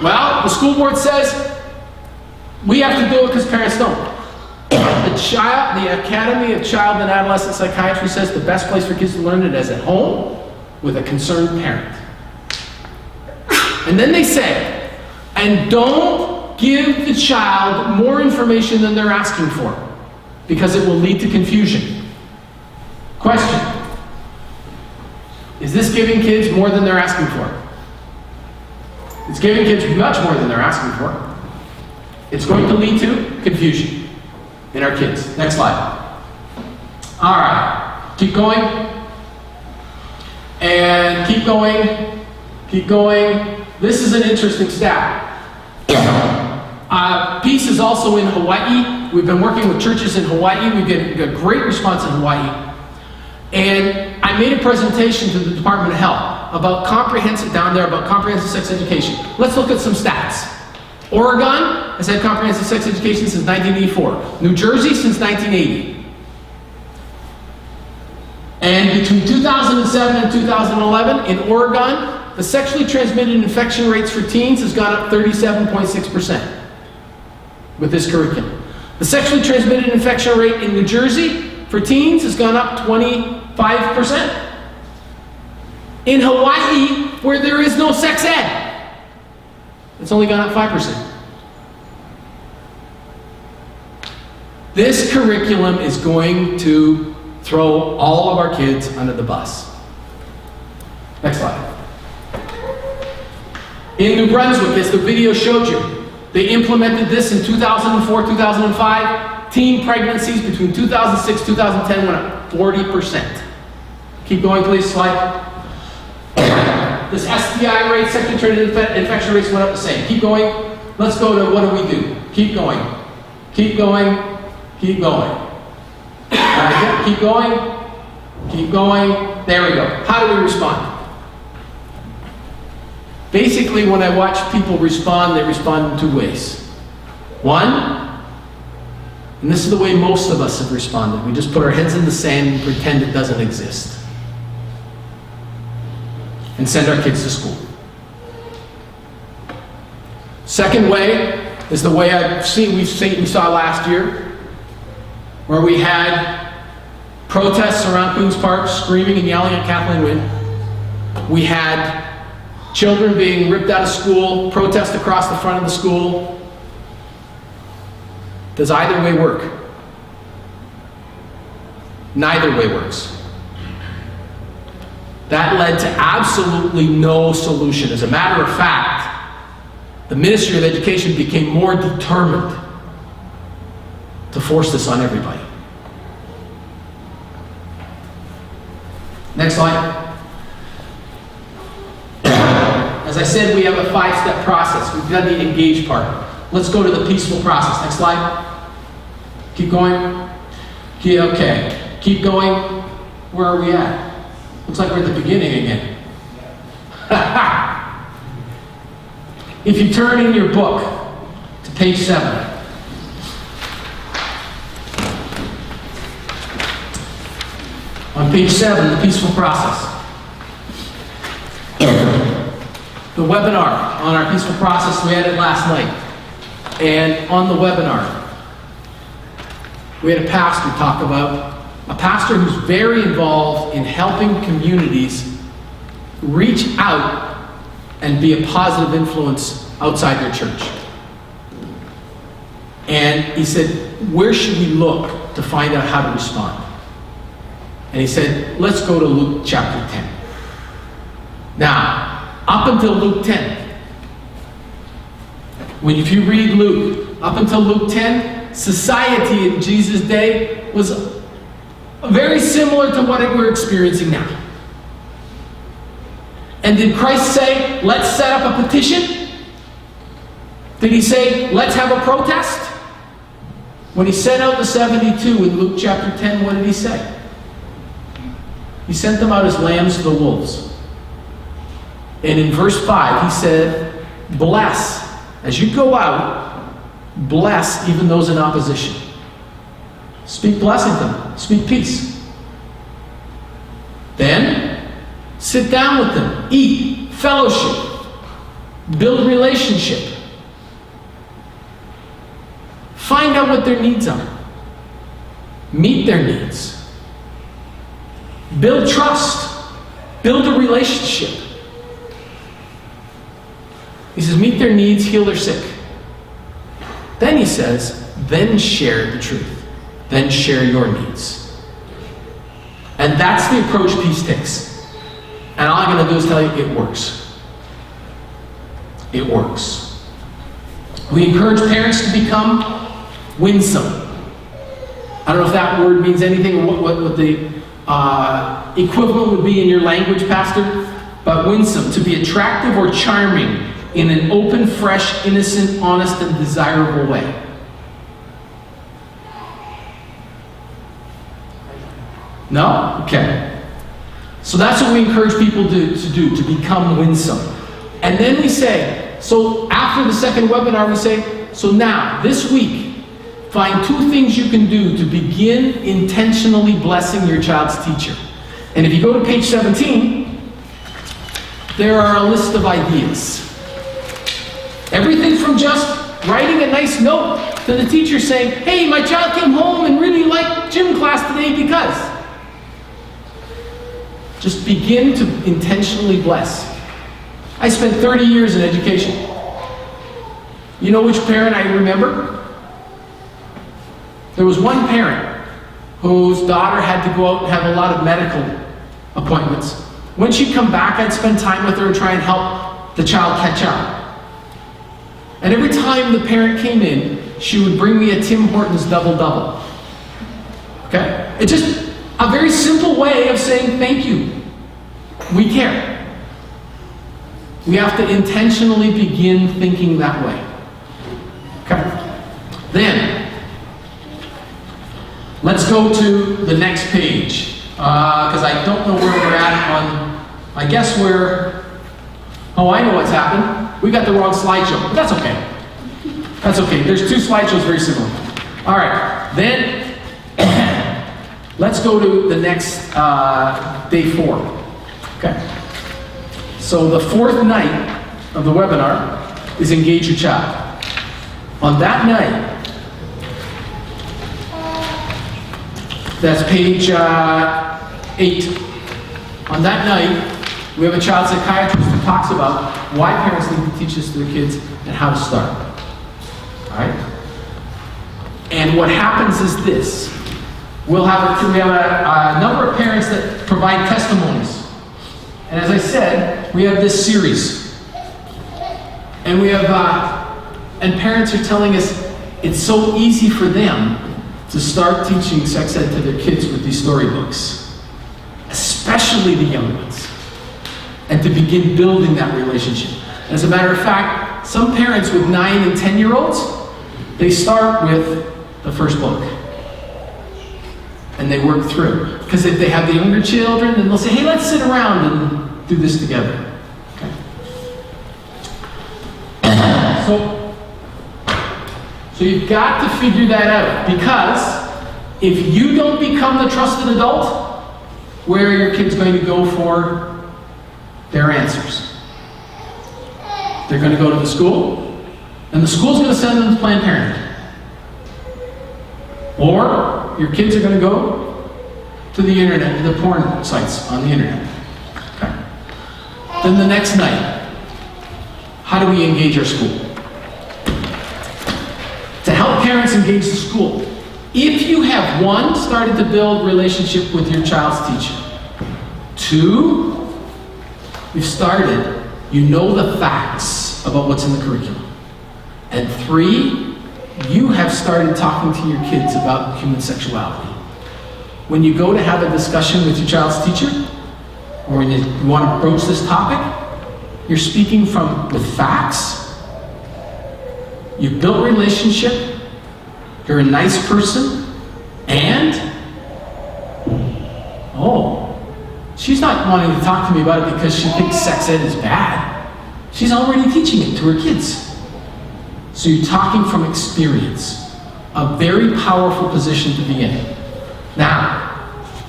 Well, the school board says we have to do it because parents don't. The Academy of Child and Adolescent Psychiatry says the best place for kids to learn it is at home with a concerned parent. And then they say, and don't give the child more information than they're asking for, because it will lead to confusion. Question: is this giving kids more than they're asking for? It's giving kids much more than they're asking for. It's going to lead to confusion in our kids. Next slide. All right, keep going. And keep going. Keep going. This is an interesting stat. Peace is also in Hawaii. We've been working with churches in Hawaii. We get a great response in Hawaii. And I made a presentation to the Department of Health about comprehensive sex education. Let's look at some stats. Oregon has had comprehensive sex education since 1984. New Jersey since 1980. And between 2007 and 2011, in Oregon, the sexually transmitted infection rates for teens has gone up 37.6% with this curriculum. The sexually transmitted infection rate in New Jersey for teens has gone up 25%. In Hawaii, where there is no sex ed, it's only gone up 5%. This curriculum is going to throw all of our kids under the bus. Next slide. In New Brunswick, as the video showed you, they implemented this in 2004, 2005. Teen pregnancies between 2006 2010 went up 40%. Keep going, please. Slide. This STI rate, sexually transmitted infection rates went up the same. Keep going. Let's go to what do we do? Keep going. Keep going. Keep going. Keep going. Keep going. There we go. How do we respond? Basically, when I watch people respond, they respond in 2 ways. One, and this is the way most of us have responded, we just put our heads in the sand and pretend it doesn't exist. and send our kids to school. Second way is the way we saw last year, where we had protests around Queen's Park, screaming and yelling at Kathleen Wynne. We had children being ripped out of school, protest across the front of the school. Does either way work? Neither way works. That led to absolutely no solution. As a matter of fact, the Ministry of Education became more determined to force this on everybody. Next slide. As I said, we have a 5-step process. We've done the engage part. Let's go to the peaceful process. Next slide. Keep going. Okay. Keep going. Where are we at? Looks like we're at the beginning again. If you turn in your book to page 7. On page 7, the peaceful process. The webinar on our peaceful process, we had it last night. And on the webinar, we had a pastor talk about, a pastor who's very involved in helping communities reach out and be a positive influence outside their church. And he said, where should we look to find out how to respond? And he said, let's go to Luke chapter 10. Now, up until Luke 10, if you read Luke, up until Luke 10, society in Jesus' day was very similar to what we're experiencing now. And did Christ say, let's set up a petition? Did he say, let's have a protest? When he sent out the 72 in Luke chapter 10, what did he say? He sent them out as lambs to the wolves. And in verse 5, he said, bless. As you go out, bless even those in opposition. Speak blessing to them. Speak peace. Then, sit down with them. Eat. Fellowship. Build relationship. Find out what their needs are. Meet their needs. Build trust. Build a relationship. He says, meet their needs, heal their sick. Then he says, then share the truth. Then share your needs. And that's the approach peace takes. And all I'm going to do is tell you, it works. It works. We encourage parents to become winsome. I don't know if that word means anything, or what the equivalent would be in your language, Pastor, but winsome, to be attractive or charming in an open, fresh, innocent, honest, and desirable way. No? Okay. So that's what we encourage people to do, to become winsome. And then we say, so after the second webinar, we say, so now, this week, find 2 things you can do to begin intentionally blessing your child's teacher. And if you go to page 17, there are a list of ideas. Everything from just writing a nice note to the teacher saying, hey, my child came home and really liked gym class today because. Just begin to intentionally bless. I spent 30 years in education. You know which parent I remember? There was one parent whose daughter had to go out and have a lot of medical appointments. When she'd come back, I'd spend time with her and try and help the child catch up. And every time the parent came in, she would bring me a Tim Hortons double-double. Okay? It's just a very simple way of saying thank you. We care. We have to intentionally begin thinking that way. Okay? Then, let's go to the next page. Because I don't know where we're at on, I guess we're, oh, I know what's happened. We got the wrong slideshow, but that's okay. That's okay. There's 2 slideshows very similar. All right, then let's go to the next day 4. Okay. So the fourth night of the webinar is engage your child. On that night, that's page 8. On that night, we have a child psychiatrist who talks about why parents need to teach this to their kids and how to start. All right? And what happens is this. We have a number of parents that provide testimonies. And as I said, we have this series. And we have, and parents are telling us it's so easy for them to start teaching sex ed to their kids with these storybooks, especially the young ones, and to begin building that relationship. As a matter of fact, some parents with 9 and 10-year-olds, they start with the first book, and they work through. Because if they have the younger children, then they'll say, hey, let's sit around and do this together. Okay. So you've got to figure that out, because if you don't become the trusted adult, where are your kids going to go for their answers? They're going to go to the school, and the school's going to send them to Planned Parenthood. Or your kids are going to go to the internet, to the porn sites on the internet. Okay. Then the next night, how do we engage our school? To help parents engage the school, if you have, 1, started to build relationship with your child's teacher, 2, you've started, you know the facts about what's in the curriculum, and 3, you have started talking to your kids about human sexuality. When you go to have a discussion with your child's teacher, or when you want to broach this topic, you're speaking with facts. You've built relationship, you're a nice person, and, she's not wanting to talk to me about it because she thinks sex ed is bad. She's already teaching it to her kids. So you're talking from experience, a very powerful position to be in. Now,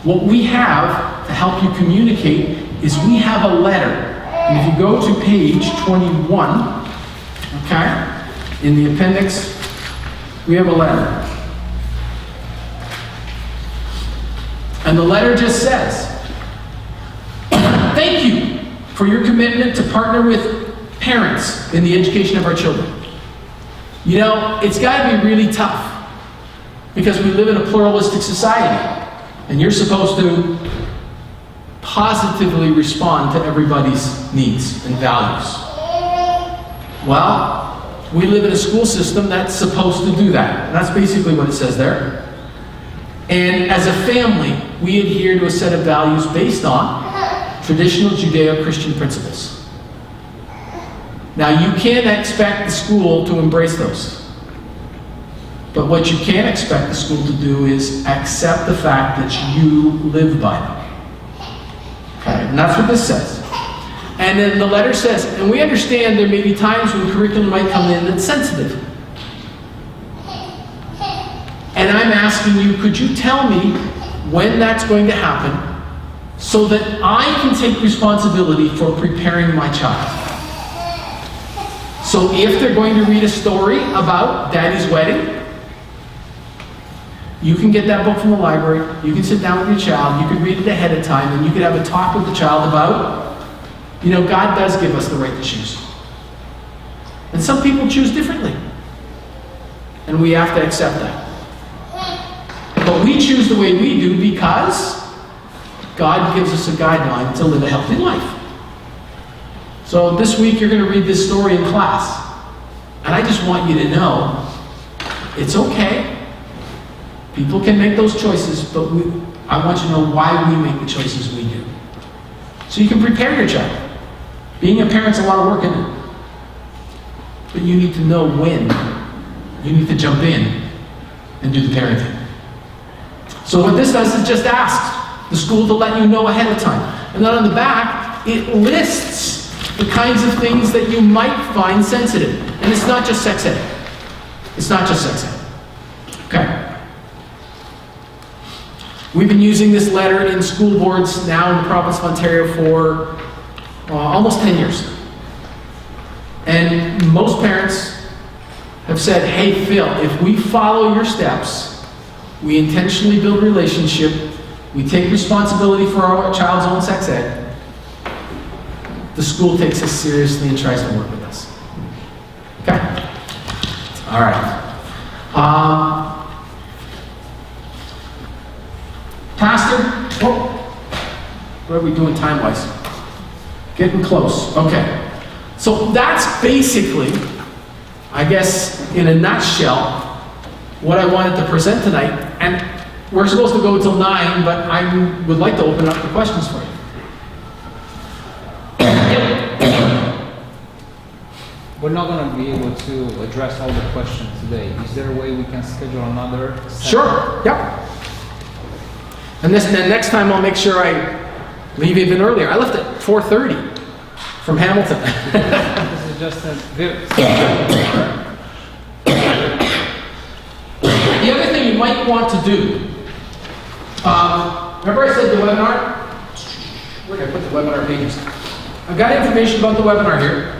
what we have to help you communicate is we have a letter. And if you go to page 21, okay, in the appendix, we have a letter. And the letter just says, thank you for your commitment to partner with parents in the education of our children. You know, it's got to be really tough because we live in a pluralistic society, and you're supposed to positively respond to everybody's needs and values. Well, we live in a school system that's supposed to do that. That's basically what it says there. And as a family, we adhere to a set of values based on traditional Judeo-Christian principles. Now, you can't expect the school to embrace those. But what you can expect the school to do is accept the fact that you live by them. Okay, and that's what this says. And then the letter says, and we understand there may be times when curriculum might come in that's sensitive. And I'm asking you, could you tell me when that's going to happen so that I can take responsibility for preparing my child? So if they're going to read a story about Daddy's wedding, you can get that book from the library, you can sit down with your child, you can read it ahead of time, and you can have a talk with the child about, God does give us the right to choose. And some people choose differently. And we have to accept that. But we choose the way we do because God gives us a guideline to live a healthy life. So this week you're going to read this story in class. And I just want you to know, it's okay. People can make those choices, but I want you to know why we make the choices we do. So you can prepare your child. Being a parent's a lot of work, isn't it? But you need to know when you need to jump in and do the parenting. So what this does is just asks the school to let you know ahead of time. And then on the back, it lists the kinds of things that you might find sensitive. And it's not just sex ed. It's not just sex ed. Okay. We've been using this letter in school boards now in the province of Ontario for almost 10 years. And most parents have said, hey Phil, if we follow your steps, we intentionally build relationship, we take responsibility for our child's own sex ed, the school takes us seriously and tries to work with us. Okay? All right. Pastor, what are we doing time-wise? Getting close. Okay. So that's basically, I guess, in a nutshell, what I wanted to present tonight. And we're supposed to go until 9, but I would like to open up the questions for you. We're not going to be able to address all the questions today. Is there a way we can schedule another session? Sure. Yep. And then next time I'll make sure I leave even earlier. I left at 4:30 from Hamilton. This is just a The other thing you might want to do, remember I said the webinar? Where did I put the webinar pages? I've got information about the webinar here.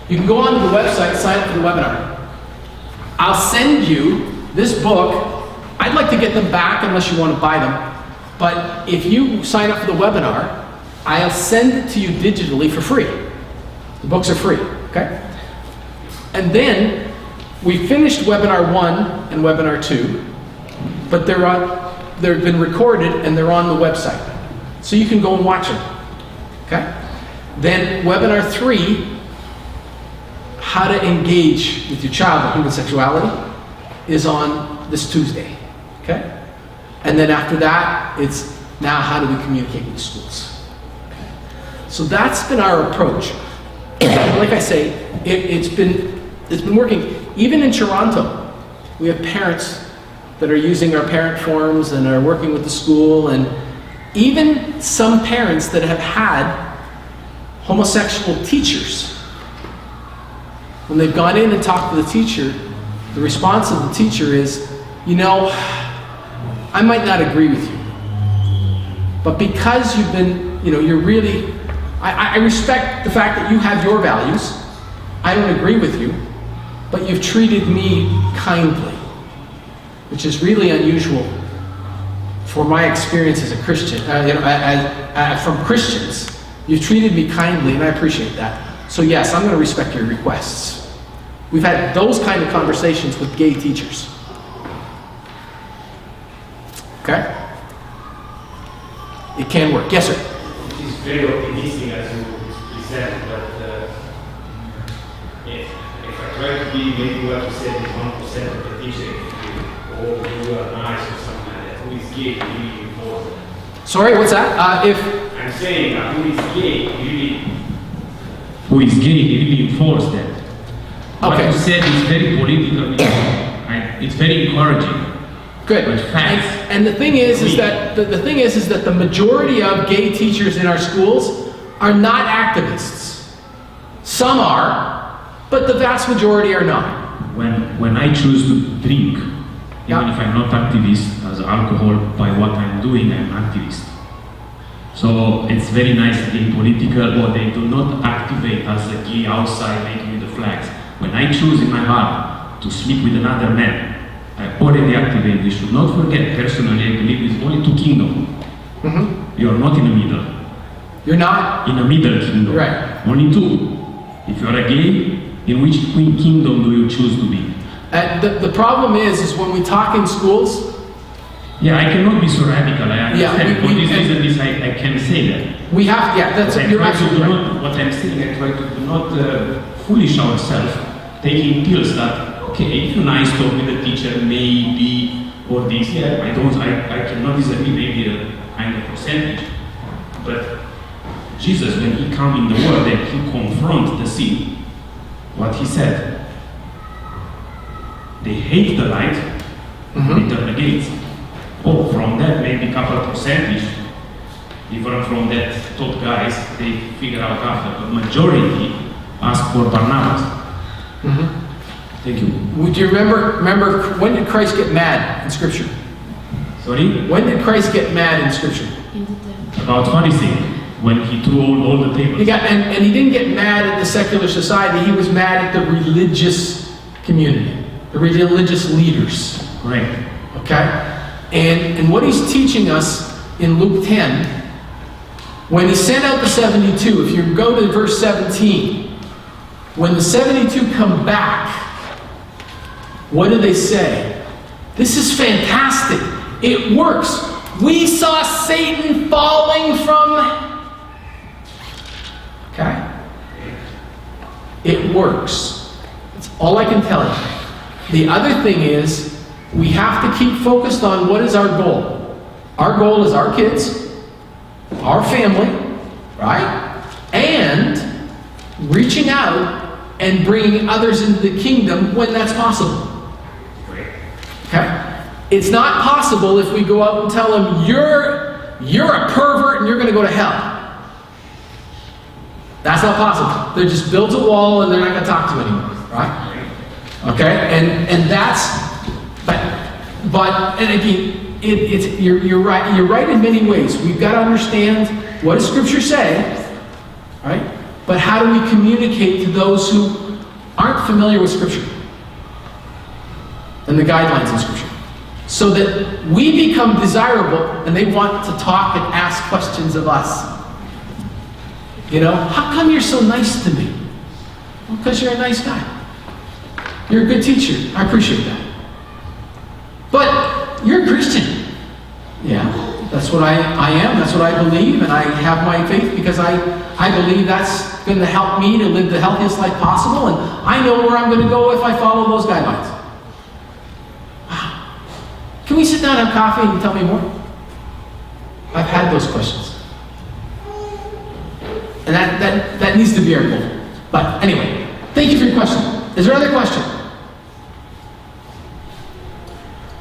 You can go onto the website, sign up for the webinar. I'll send you this book. I'd like to get them back unless you want to buy them. But if you sign up for the webinar, I'll send it to you digitally for free. The books are free, okay? And then we finished webinar 1 and webinar 2, but they've been recorded and they're on the website. So you can go and watch them, okay? Then webinar 3, how to engage with your child with human sexuality, is on this Tuesday, okay? And then after that, it's now how do we communicate with schools? Okay? So that's been our approach. Like I say, it's been working. Even in Toronto, we have parents that are using our parent forums and are working with the school, and even some parents that have had homosexual teachers. When they've gone in and talked to the teacher, the response of the teacher is, you know, I might not agree with you, but because you've been, you're really, I respect the fact that you have your values. I don't agree with you, but you've treated me kindly, which is really unusual for my experience as a Christian, from Christians. You've treated me kindly, and I appreciate that. So yes, I'm going to respect your requests. We've had those kind of conversations with gay teachers. Okay? It can work. Yes, sir? It is very optimistic as you present, but if I try to be maybe what you said is 1% of the teacher, or you are nice or something like that, who is gay, you really enforce it. Sorry, what's that? I'm saying that who is gay, who is gay, he really enforce that. What Okay. you said is very political. It's very encouraging. Good. But facts. And the thing is that the majority of gay teachers in our schools are not activists. Some are, but the vast majority are not. When I choose to drink, even if I'm not activist as alcohol, by what I'm doing, I'm activist. So it's very nice being political, or they do not activate as a gay outside making the flags. When I choose in my heart to sleep with another man, I already activate. We should not forget, personally, I believe it's only 2 kingdoms. Mm-hmm. You are not in the middle. You're not? In the middle kingdom. Right. Only 2. If you are a gay, in which kingdom do you choose to be? The problem is when we talk in schools. Yeah, I cannot be so radical. I understand. Yeah, For this reason, I can say that. We have, that's I you're try to absolutely do right. not, what I'm saying, I try to do not foolish ourselves, taking pills that, okay, if you're nice, talk with the teacher, maybe, or this, yeah, I cannot disagree, maybe a kind of percentage. But Jesus, when he came in the world and he confronted the sin, what he said, they hate the light, they turn against. Oh, from that maybe a couple percentage, even from that top guys, they figure out after, but majority ask for Barnabas. Thank you. Would you remember when did Christ get mad in Scripture? Sorry? When did Christ get mad in Scripture? About Pharisee. when he threw all the tables. And he didn't get mad at the secular society, he was mad at the religious community, the religious leaders. Right. Okay? And what he's teaching us in Luke 10, when he sent out the 72, if you go to verse 17, when the 72 come back, what do they say? This is fantastic. It works. We saw Satan falling from... Okay? It works. That's all I can tell you. The other thing is, we have to keep focused on what is our goal. Our goal is our kids, our family, right? And reaching out and bringing others into the kingdom when that's possible. Okay? It's not possible if we go out and tell them, you're a pervert and you're going to go to hell. That's not possible. They just build a wall and they're not going to talk to you anymore, right? Okay? And that's... But and again, you're right. You're right in many ways. We've got to understand what does Scripture say, right? But how do we communicate to those who aren't familiar with Scripture and the guidelines in Scripture, so that we become desirable and they want to talk and ask questions of us? You know, how come you're so nice to me? Well, because you're a nice guy. You're a good teacher. I appreciate that. But you're a Christian. Yeah, that's what I am. That's what I believe, and I have my faith because I believe that's going to help me to live the healthiest life possible, and I know where I'm going to go if I follow those guidelines. Wow. Can we sit down and have coffee and tell me more? I've had those questions. And that needs to be our goal. But anyway, thank you for your question. Is there another question?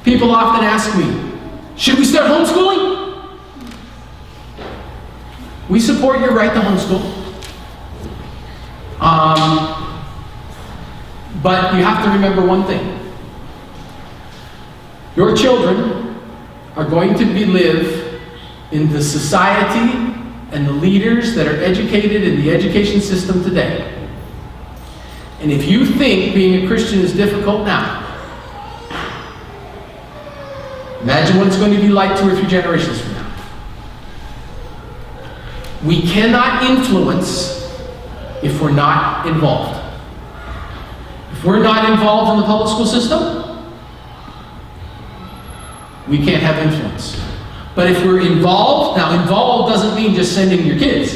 People often ask me, should we start homeschooling? We support your right to homeschool. But you have to remember one thing. Your children are going to live in the society and the leaders that are educated in the education system today. And if you think being a Christian is difficult now, imagine what it's going to be like 2 or 3 generations from now. We cannot influence if we're not involved. If we're not involved in the public school system, we can't have influence. But if we're involved, now involved doesn't mean just sending your kids.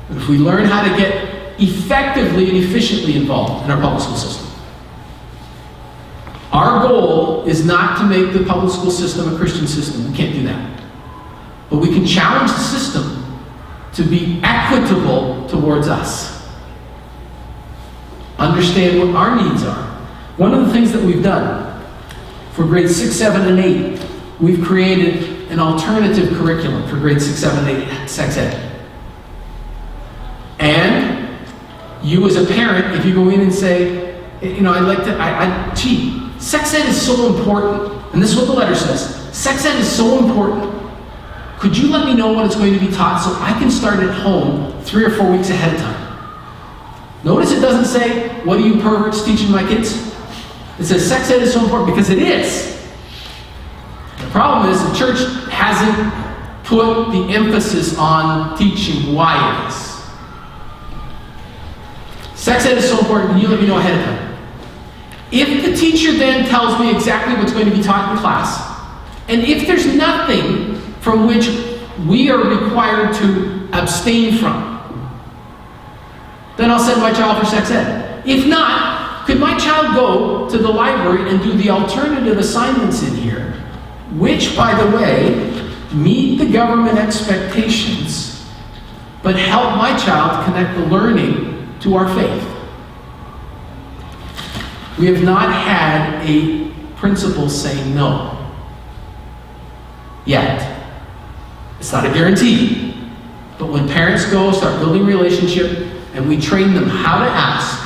But if we learn how to get effectively and efficiently involved in our public school system, our goal is not to make the public school system a Christian system. We can't do that. But we can challenge the system to be equitable towards us. Understand what our needs are. One of the things that we've done for grades 6, 7, and 8, we've created an alternative curriculum for grades 6, 7, and 8 sex ed. And you as a parent, if you go in and say, you know, gee, sex ed is so important, and this is what the letter says. Sex ed is so important. Could you let me know when it's going to be taught so I can start at home 3 or 4 weeks ahead of time? Notice it doesn't say, what are you perverts teaching my kids? It says sex ed is so important because it is. The problem is the church hasn't put the emphasis on teaching why it is. Sex ed is so important, and you let me know ahead of time. If the teacher then tells me exactly what's going to be taught in class, and if there's nothing from which we are required to abstain from, then I'll send my child for sex ed. If not, could my child go to the library and do the alternative assignments in here, which, by the way, meet the government expectations, but help my child connect the learning to our faith? We have not had a principal say no. Yet. It's not a guarantee. But when parents go, start building relationship, and we train them how to ask,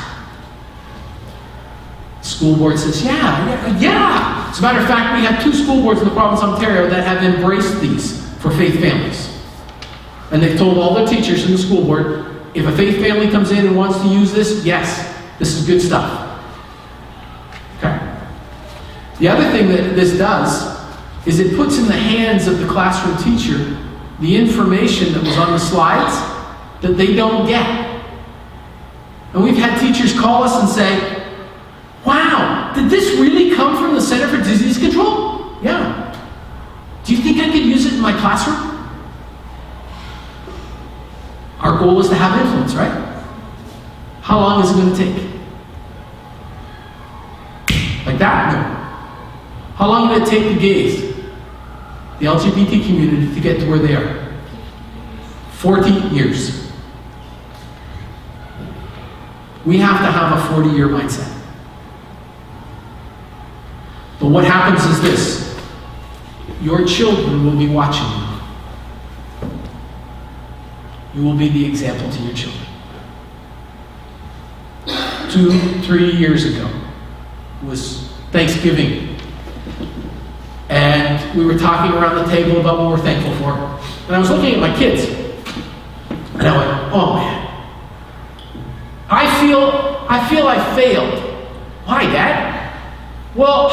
school board says, yeah. As a matter of fact, we have 2 school boards in the province of Ontario that have embraced these for faith families. And they've told all their teachers in the school board, if a faith family comes in and wants to use this, yes, this is good stuff. Okay. The other thing that this does is it puts in the hands of the classroom teacher the information that was on the slides that they don't get. And we've had teachers call us and say, wow, did this really come from the Center for Disease Control? Yeah. Do you think I could use it in my classroom? Our goal is to have influence, right? How long is it going to take? Like that? No. How long did it take the gays, the LGBT community, to get to where they are? 40 years. We have to have a 40-year mindset. But what happens is this: your children will be watching you. You will be the example to your children. 2-3 years ago was Thanksgiving, and we were talking around the table about what we're thankful for. And I was looking at my kids, and I went, oh man, I feel I failed. Why, Dad? Well,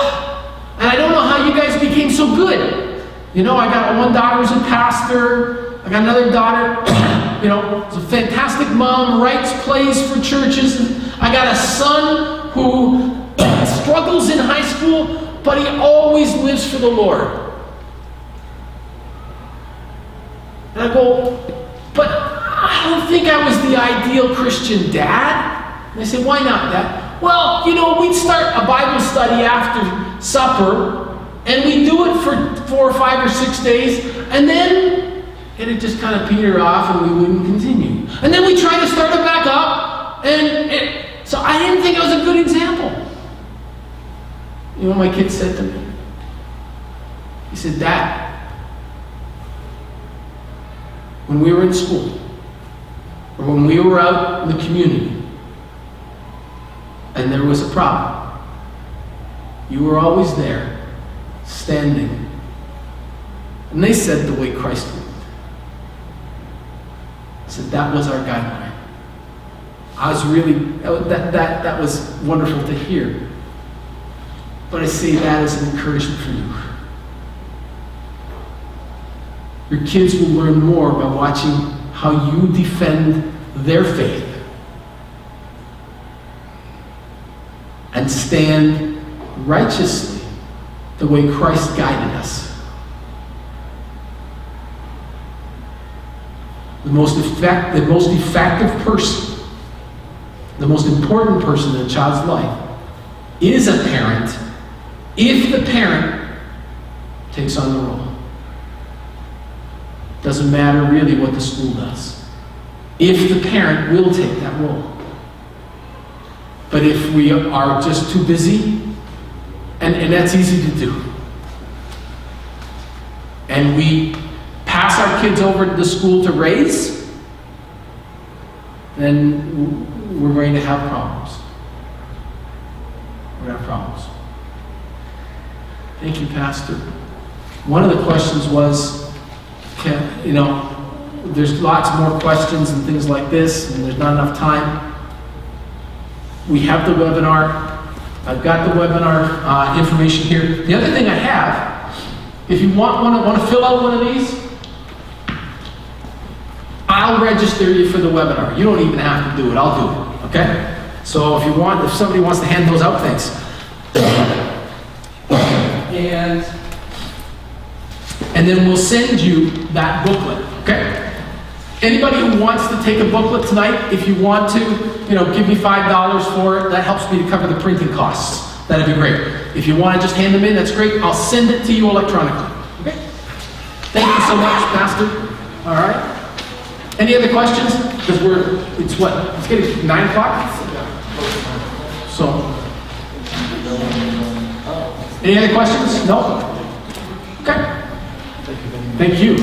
and I don't know how you guys became so good. You know, I got one daughter who's a pastor. I got another daughter, you know, is a fantastic mom, writes plays for churches. I got a son who struggles in high school, but he always lives for the Lord. And I go, but I don't think I was the ideal Christian dad. And I say, why not, Dad? Well, you know, we'd start a Bible study after supper, and we'd do it for 4 or 5 or 6 days, and then it'd just kind of peter off and we wouldn't continue. And then we tried to start it back up, so I didn't think it was a good example. You know what my kid said to me? He said, Dad, when we were in school, or when we were out in the community, and there was a problem, you were always there, standing. And they said the way Christ lived. I said, that was our guideline. I was really, that was wonderful to hear. But I say that as an encouragement for you. Your kids will learn more by watching how you defend their faith and stand righteously the way Christ guided us. The most effective person, the most important person in a child's life is a parent if the parent takes on the role. Doesn't matter really what the school does. If the parent will take that role. But if we are just too busy, and that's easy to do, and we pass our kids over to the school to raise, then we're going to have problems. We're going to have problems. Thank you, Pastor. One of the questions was, there's lots more questions and things like this, and there's not enough time. We have the webinar. I've got the webinar information here. The other thing I have, if you want to fill out one of these, I'll register you for the webinar. You don't even have to do it. I'll do it. Okay? So if somebody wants to hand those out, thanks. And then we'll send you that booklet. Okay? Anybody who wants to take a booklet tonight, if you want to, give me $5 for it. That helps me to cover the printing costs. That'd be great. If you want to just hand them in, that's great. I'll send it to you electronically. Okay? Thank you so much, Pastor. All right. Any other questions? Because it's getting 9 o'clock? So, any other questions? No? Okay. Thank you.